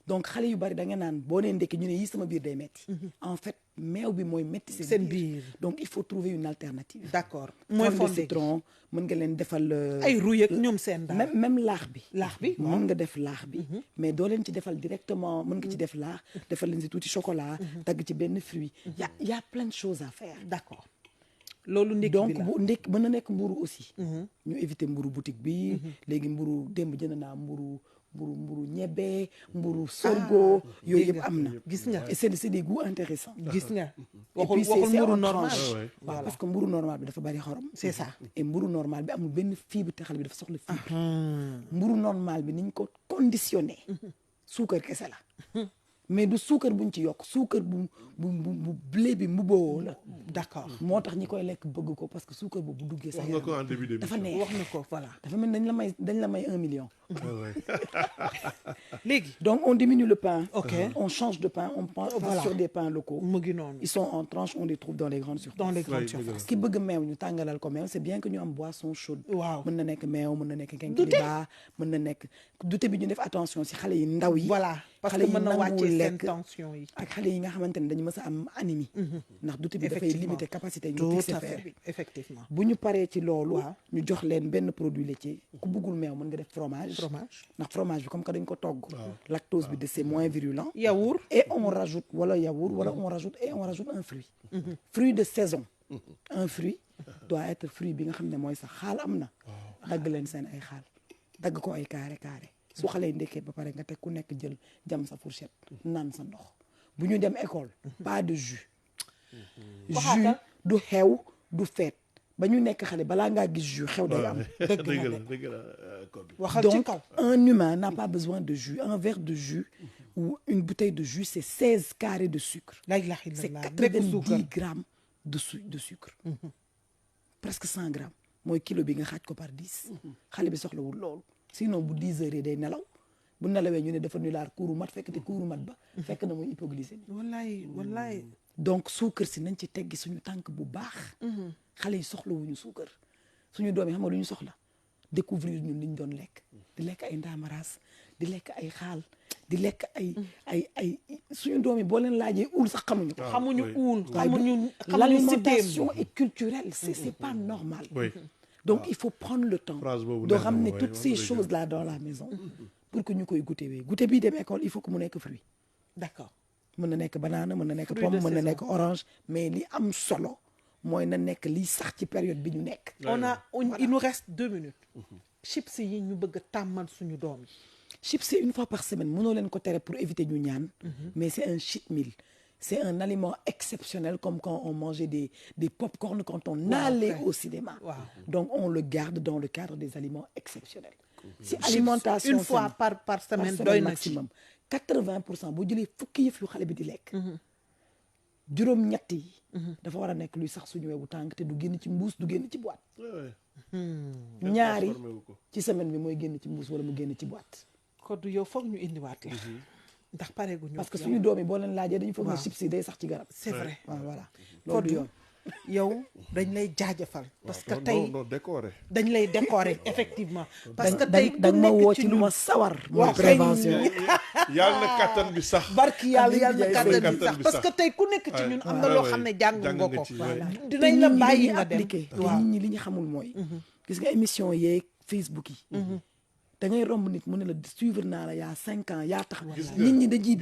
donc xale yu bari da nga naan boo nee ndekki ñu ne yii sama biir day metti en fait meew bi mooy metti seen biir donc il faut trouver une alternative d'accord mooy fonde citron mën nga leen defal ay rouille ak ñoom seen daal même laax bi mën nga def laax bi mais doo leen ci defal directement mën nga ci def laax defal leen ci tuuti chocolat tagg ci benn fruit y a plein de choses à faire d'accord loolu ndekki donc bi la bu ndekki mën na nekk mburu aussi ñu éviter mburu boutique bi léegi mburu démb jënd naa mburu ñebe mburu sorgho yooyu yëpp am na gis nga et c'est des goûts intéressants gis nga et puis waxul c'est mburu en normal tranche voilà parce que mburu normal bi dafa bari xorom c'est ça et mburu normal bi amul benn fibre te xale bi dafa soxla fibre mburu normal bi niñ ko conditionné suukar kese la mais du suukar buñ ci yokk suukar bu blé bi mbubboo la d'accord moo tax ñi koy lekk bëgg ko parce que suukar boobu bu duggee sa wax nga ko en début d'émission dafa neex wax na ko voilà dafa mel dañ la may 1 million léegi donc on diminue le pain ok on change de pain on passe Voilà. sur des pains locaux mu ngi noonu ils sont en tranche on les trouve dans les grandes surfaces dans les grandes Ouais, surfaces ki bëgg meew ñu tàngalal ko meew c'est bien que ñu am boisson chaude waaw mën na nekk meew mën na nekk kenkiliba mën na nekk dute bi ñu def attention si xale yi ndaw yi voilà parce que xale yi mën na nanguwul wàccee seen lekk tension yi. ak xale yi nga xamante ne dañu mës a am anémie ndax dute bi dafay Effectivement. limiter capacité ñu tout fixer à fer fait bi effectivement. bu ñu paree ci loolu Waaw. ñu jox leen benn produit laitier ku bëggul meew mën nga def fromage ndax fromage bi comme que dañ ko togg lactose bi de c'est moins virulent yaourt. et on rajoute wala yaourt wala on rajoute un fruit fruit de saison un fruit doit être fruit bi nga xam ne mooy sax xaal am na dagg leen seen ay xaal dagg ko ay carré su xale yi ndekkee ba pare nga teg ku nekk jël jam sa fourchette naan sa ndox bu ñu dem école pas de jus jus du xew du feet ba ñu nekk xale balaa ngaa gis jus xew day am dëgg la waxal ci donc kaw. un humain n'a pas besoin de jus un verre de jus ou une bouteille de jus c'est 16 carrés de sucre la ilaha c'est illallah 90 grammes de sucre presque 100 grammes mooy kilo bi nga xaaj ko par 10 xale bi soxlawul loolu sinon bu 10 heures yi day nelaw bu nelawee ñu ne dafa nulaar kuuru mat fekk te kuuru mat ba fekk na muy hypoglycémie wallaay. donc suukar si nañ ci teggi suñu tànk bu baax xale yi soxlawuñu suukar suñu doom yi xam nga lu ñu soxla découvrir ñun liñ doon lekk di lekk ay ndaamaraas di lekk ay xaal di lekk ay suñu doom yi boo leen laajee uul sax xamuñu ko xamuñu uul xamuñu l'alimentation est culturelle c'est pas normal donc il faut prendre le temps de ramener toutes ces choses là dans la maison pour que ñu koy goûter wee goûter bii dem école il faut que mu nekk fruit d'accord mën na nekk banane mën na nekk pomme mën na nekk orange mais li am solo mooy na nekk liy sax ci période bi ñu nekk il nous reste 2 minutes chips yi ñu bëgg a tàmmal suñu doom yi chips c'est une fois par semaine mënoo leen ko tere pour éviter ñu ñaan mais c'est un cheat meal c'est un aliment exceptionnel comme quand on mangeait des pop-corn quand on allait au cinéma donc on le garde dans le cadre des aliments exceptionnels si alimentation une fois par semaine doy na maximum 80% boo jëlee fukki yëf yu xale bi di lekk juróom ñett yi dafa war a nekk luy sax suñu wewu tànk te du génn ci mbuus du génn ci boîte ñaari ci semaine bi mooy génn ci mbuus wala mu génn ci boîte ko du yow foog ñu indiwaat la ndax pare gu ñu parce que suñu doom yi boo leen laajee dañu foog ne chips yi day sax ci garab c'est vrai voilà loolu du yoon yow dañ lay jaajëfal parce que tey non décoré dañ lay décorer effectivement parce que tey da nga ma woo ci lu ma sawar mooy prévention yàlla na kattan bi sax barki yàlla na kattan bi sax parce que tey ku nekk ci ñun am na loo xam ne jàng nga ko dinañ la bàyyi nga dem appliqué te nit ñi li ñu xamul mooy gis nga émission yeeg Facebook yi da ngay romb nit mu ne la suivre naa la yaa 5 ans yaa tax nit ñi dañuy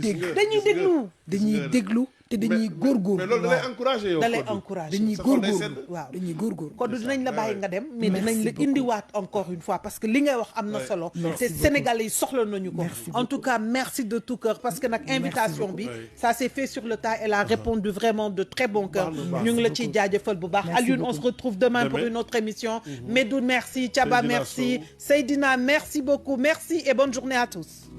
déglu te dañuy góorgóorlu mais loolu da lay encouragé yow da lay encouragé dañuy góorgóorlu waaw dañuy góorgóorlu kon dinañ la bàyyi nga dem mais dinañ la indiwaat encore une fois parce que li ngay wax am na solo te Sénégalais yi soxla nañu ko en tout cas merci de tout cœur parce que nag invitation bi ça s'est fait sur le tas elle a répondu vraiment de très bon cœur ñu ngi la ciy jaajëfal bu baax Alioune on se retrouve demain pour une autre émission Medoune merci Thiaba merci Seydina merci beaucoup merci et bonne journée à tous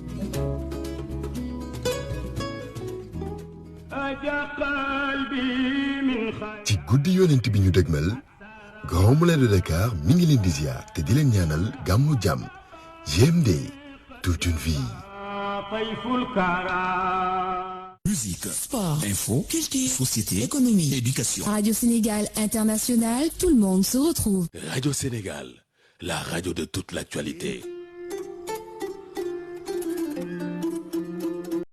ci guddi yonent bi ñu dëgmal Grand Moulin de Dakar mi ngi leen di ziar te di leen ñaanal gàmmu jàmm GMD toute une vie. Musique, sport, info, culture, société, économie, éducation. Radio Sénégal International, tout le monde se retrouve. Radio Sénégal, la radio de toute l'actualité.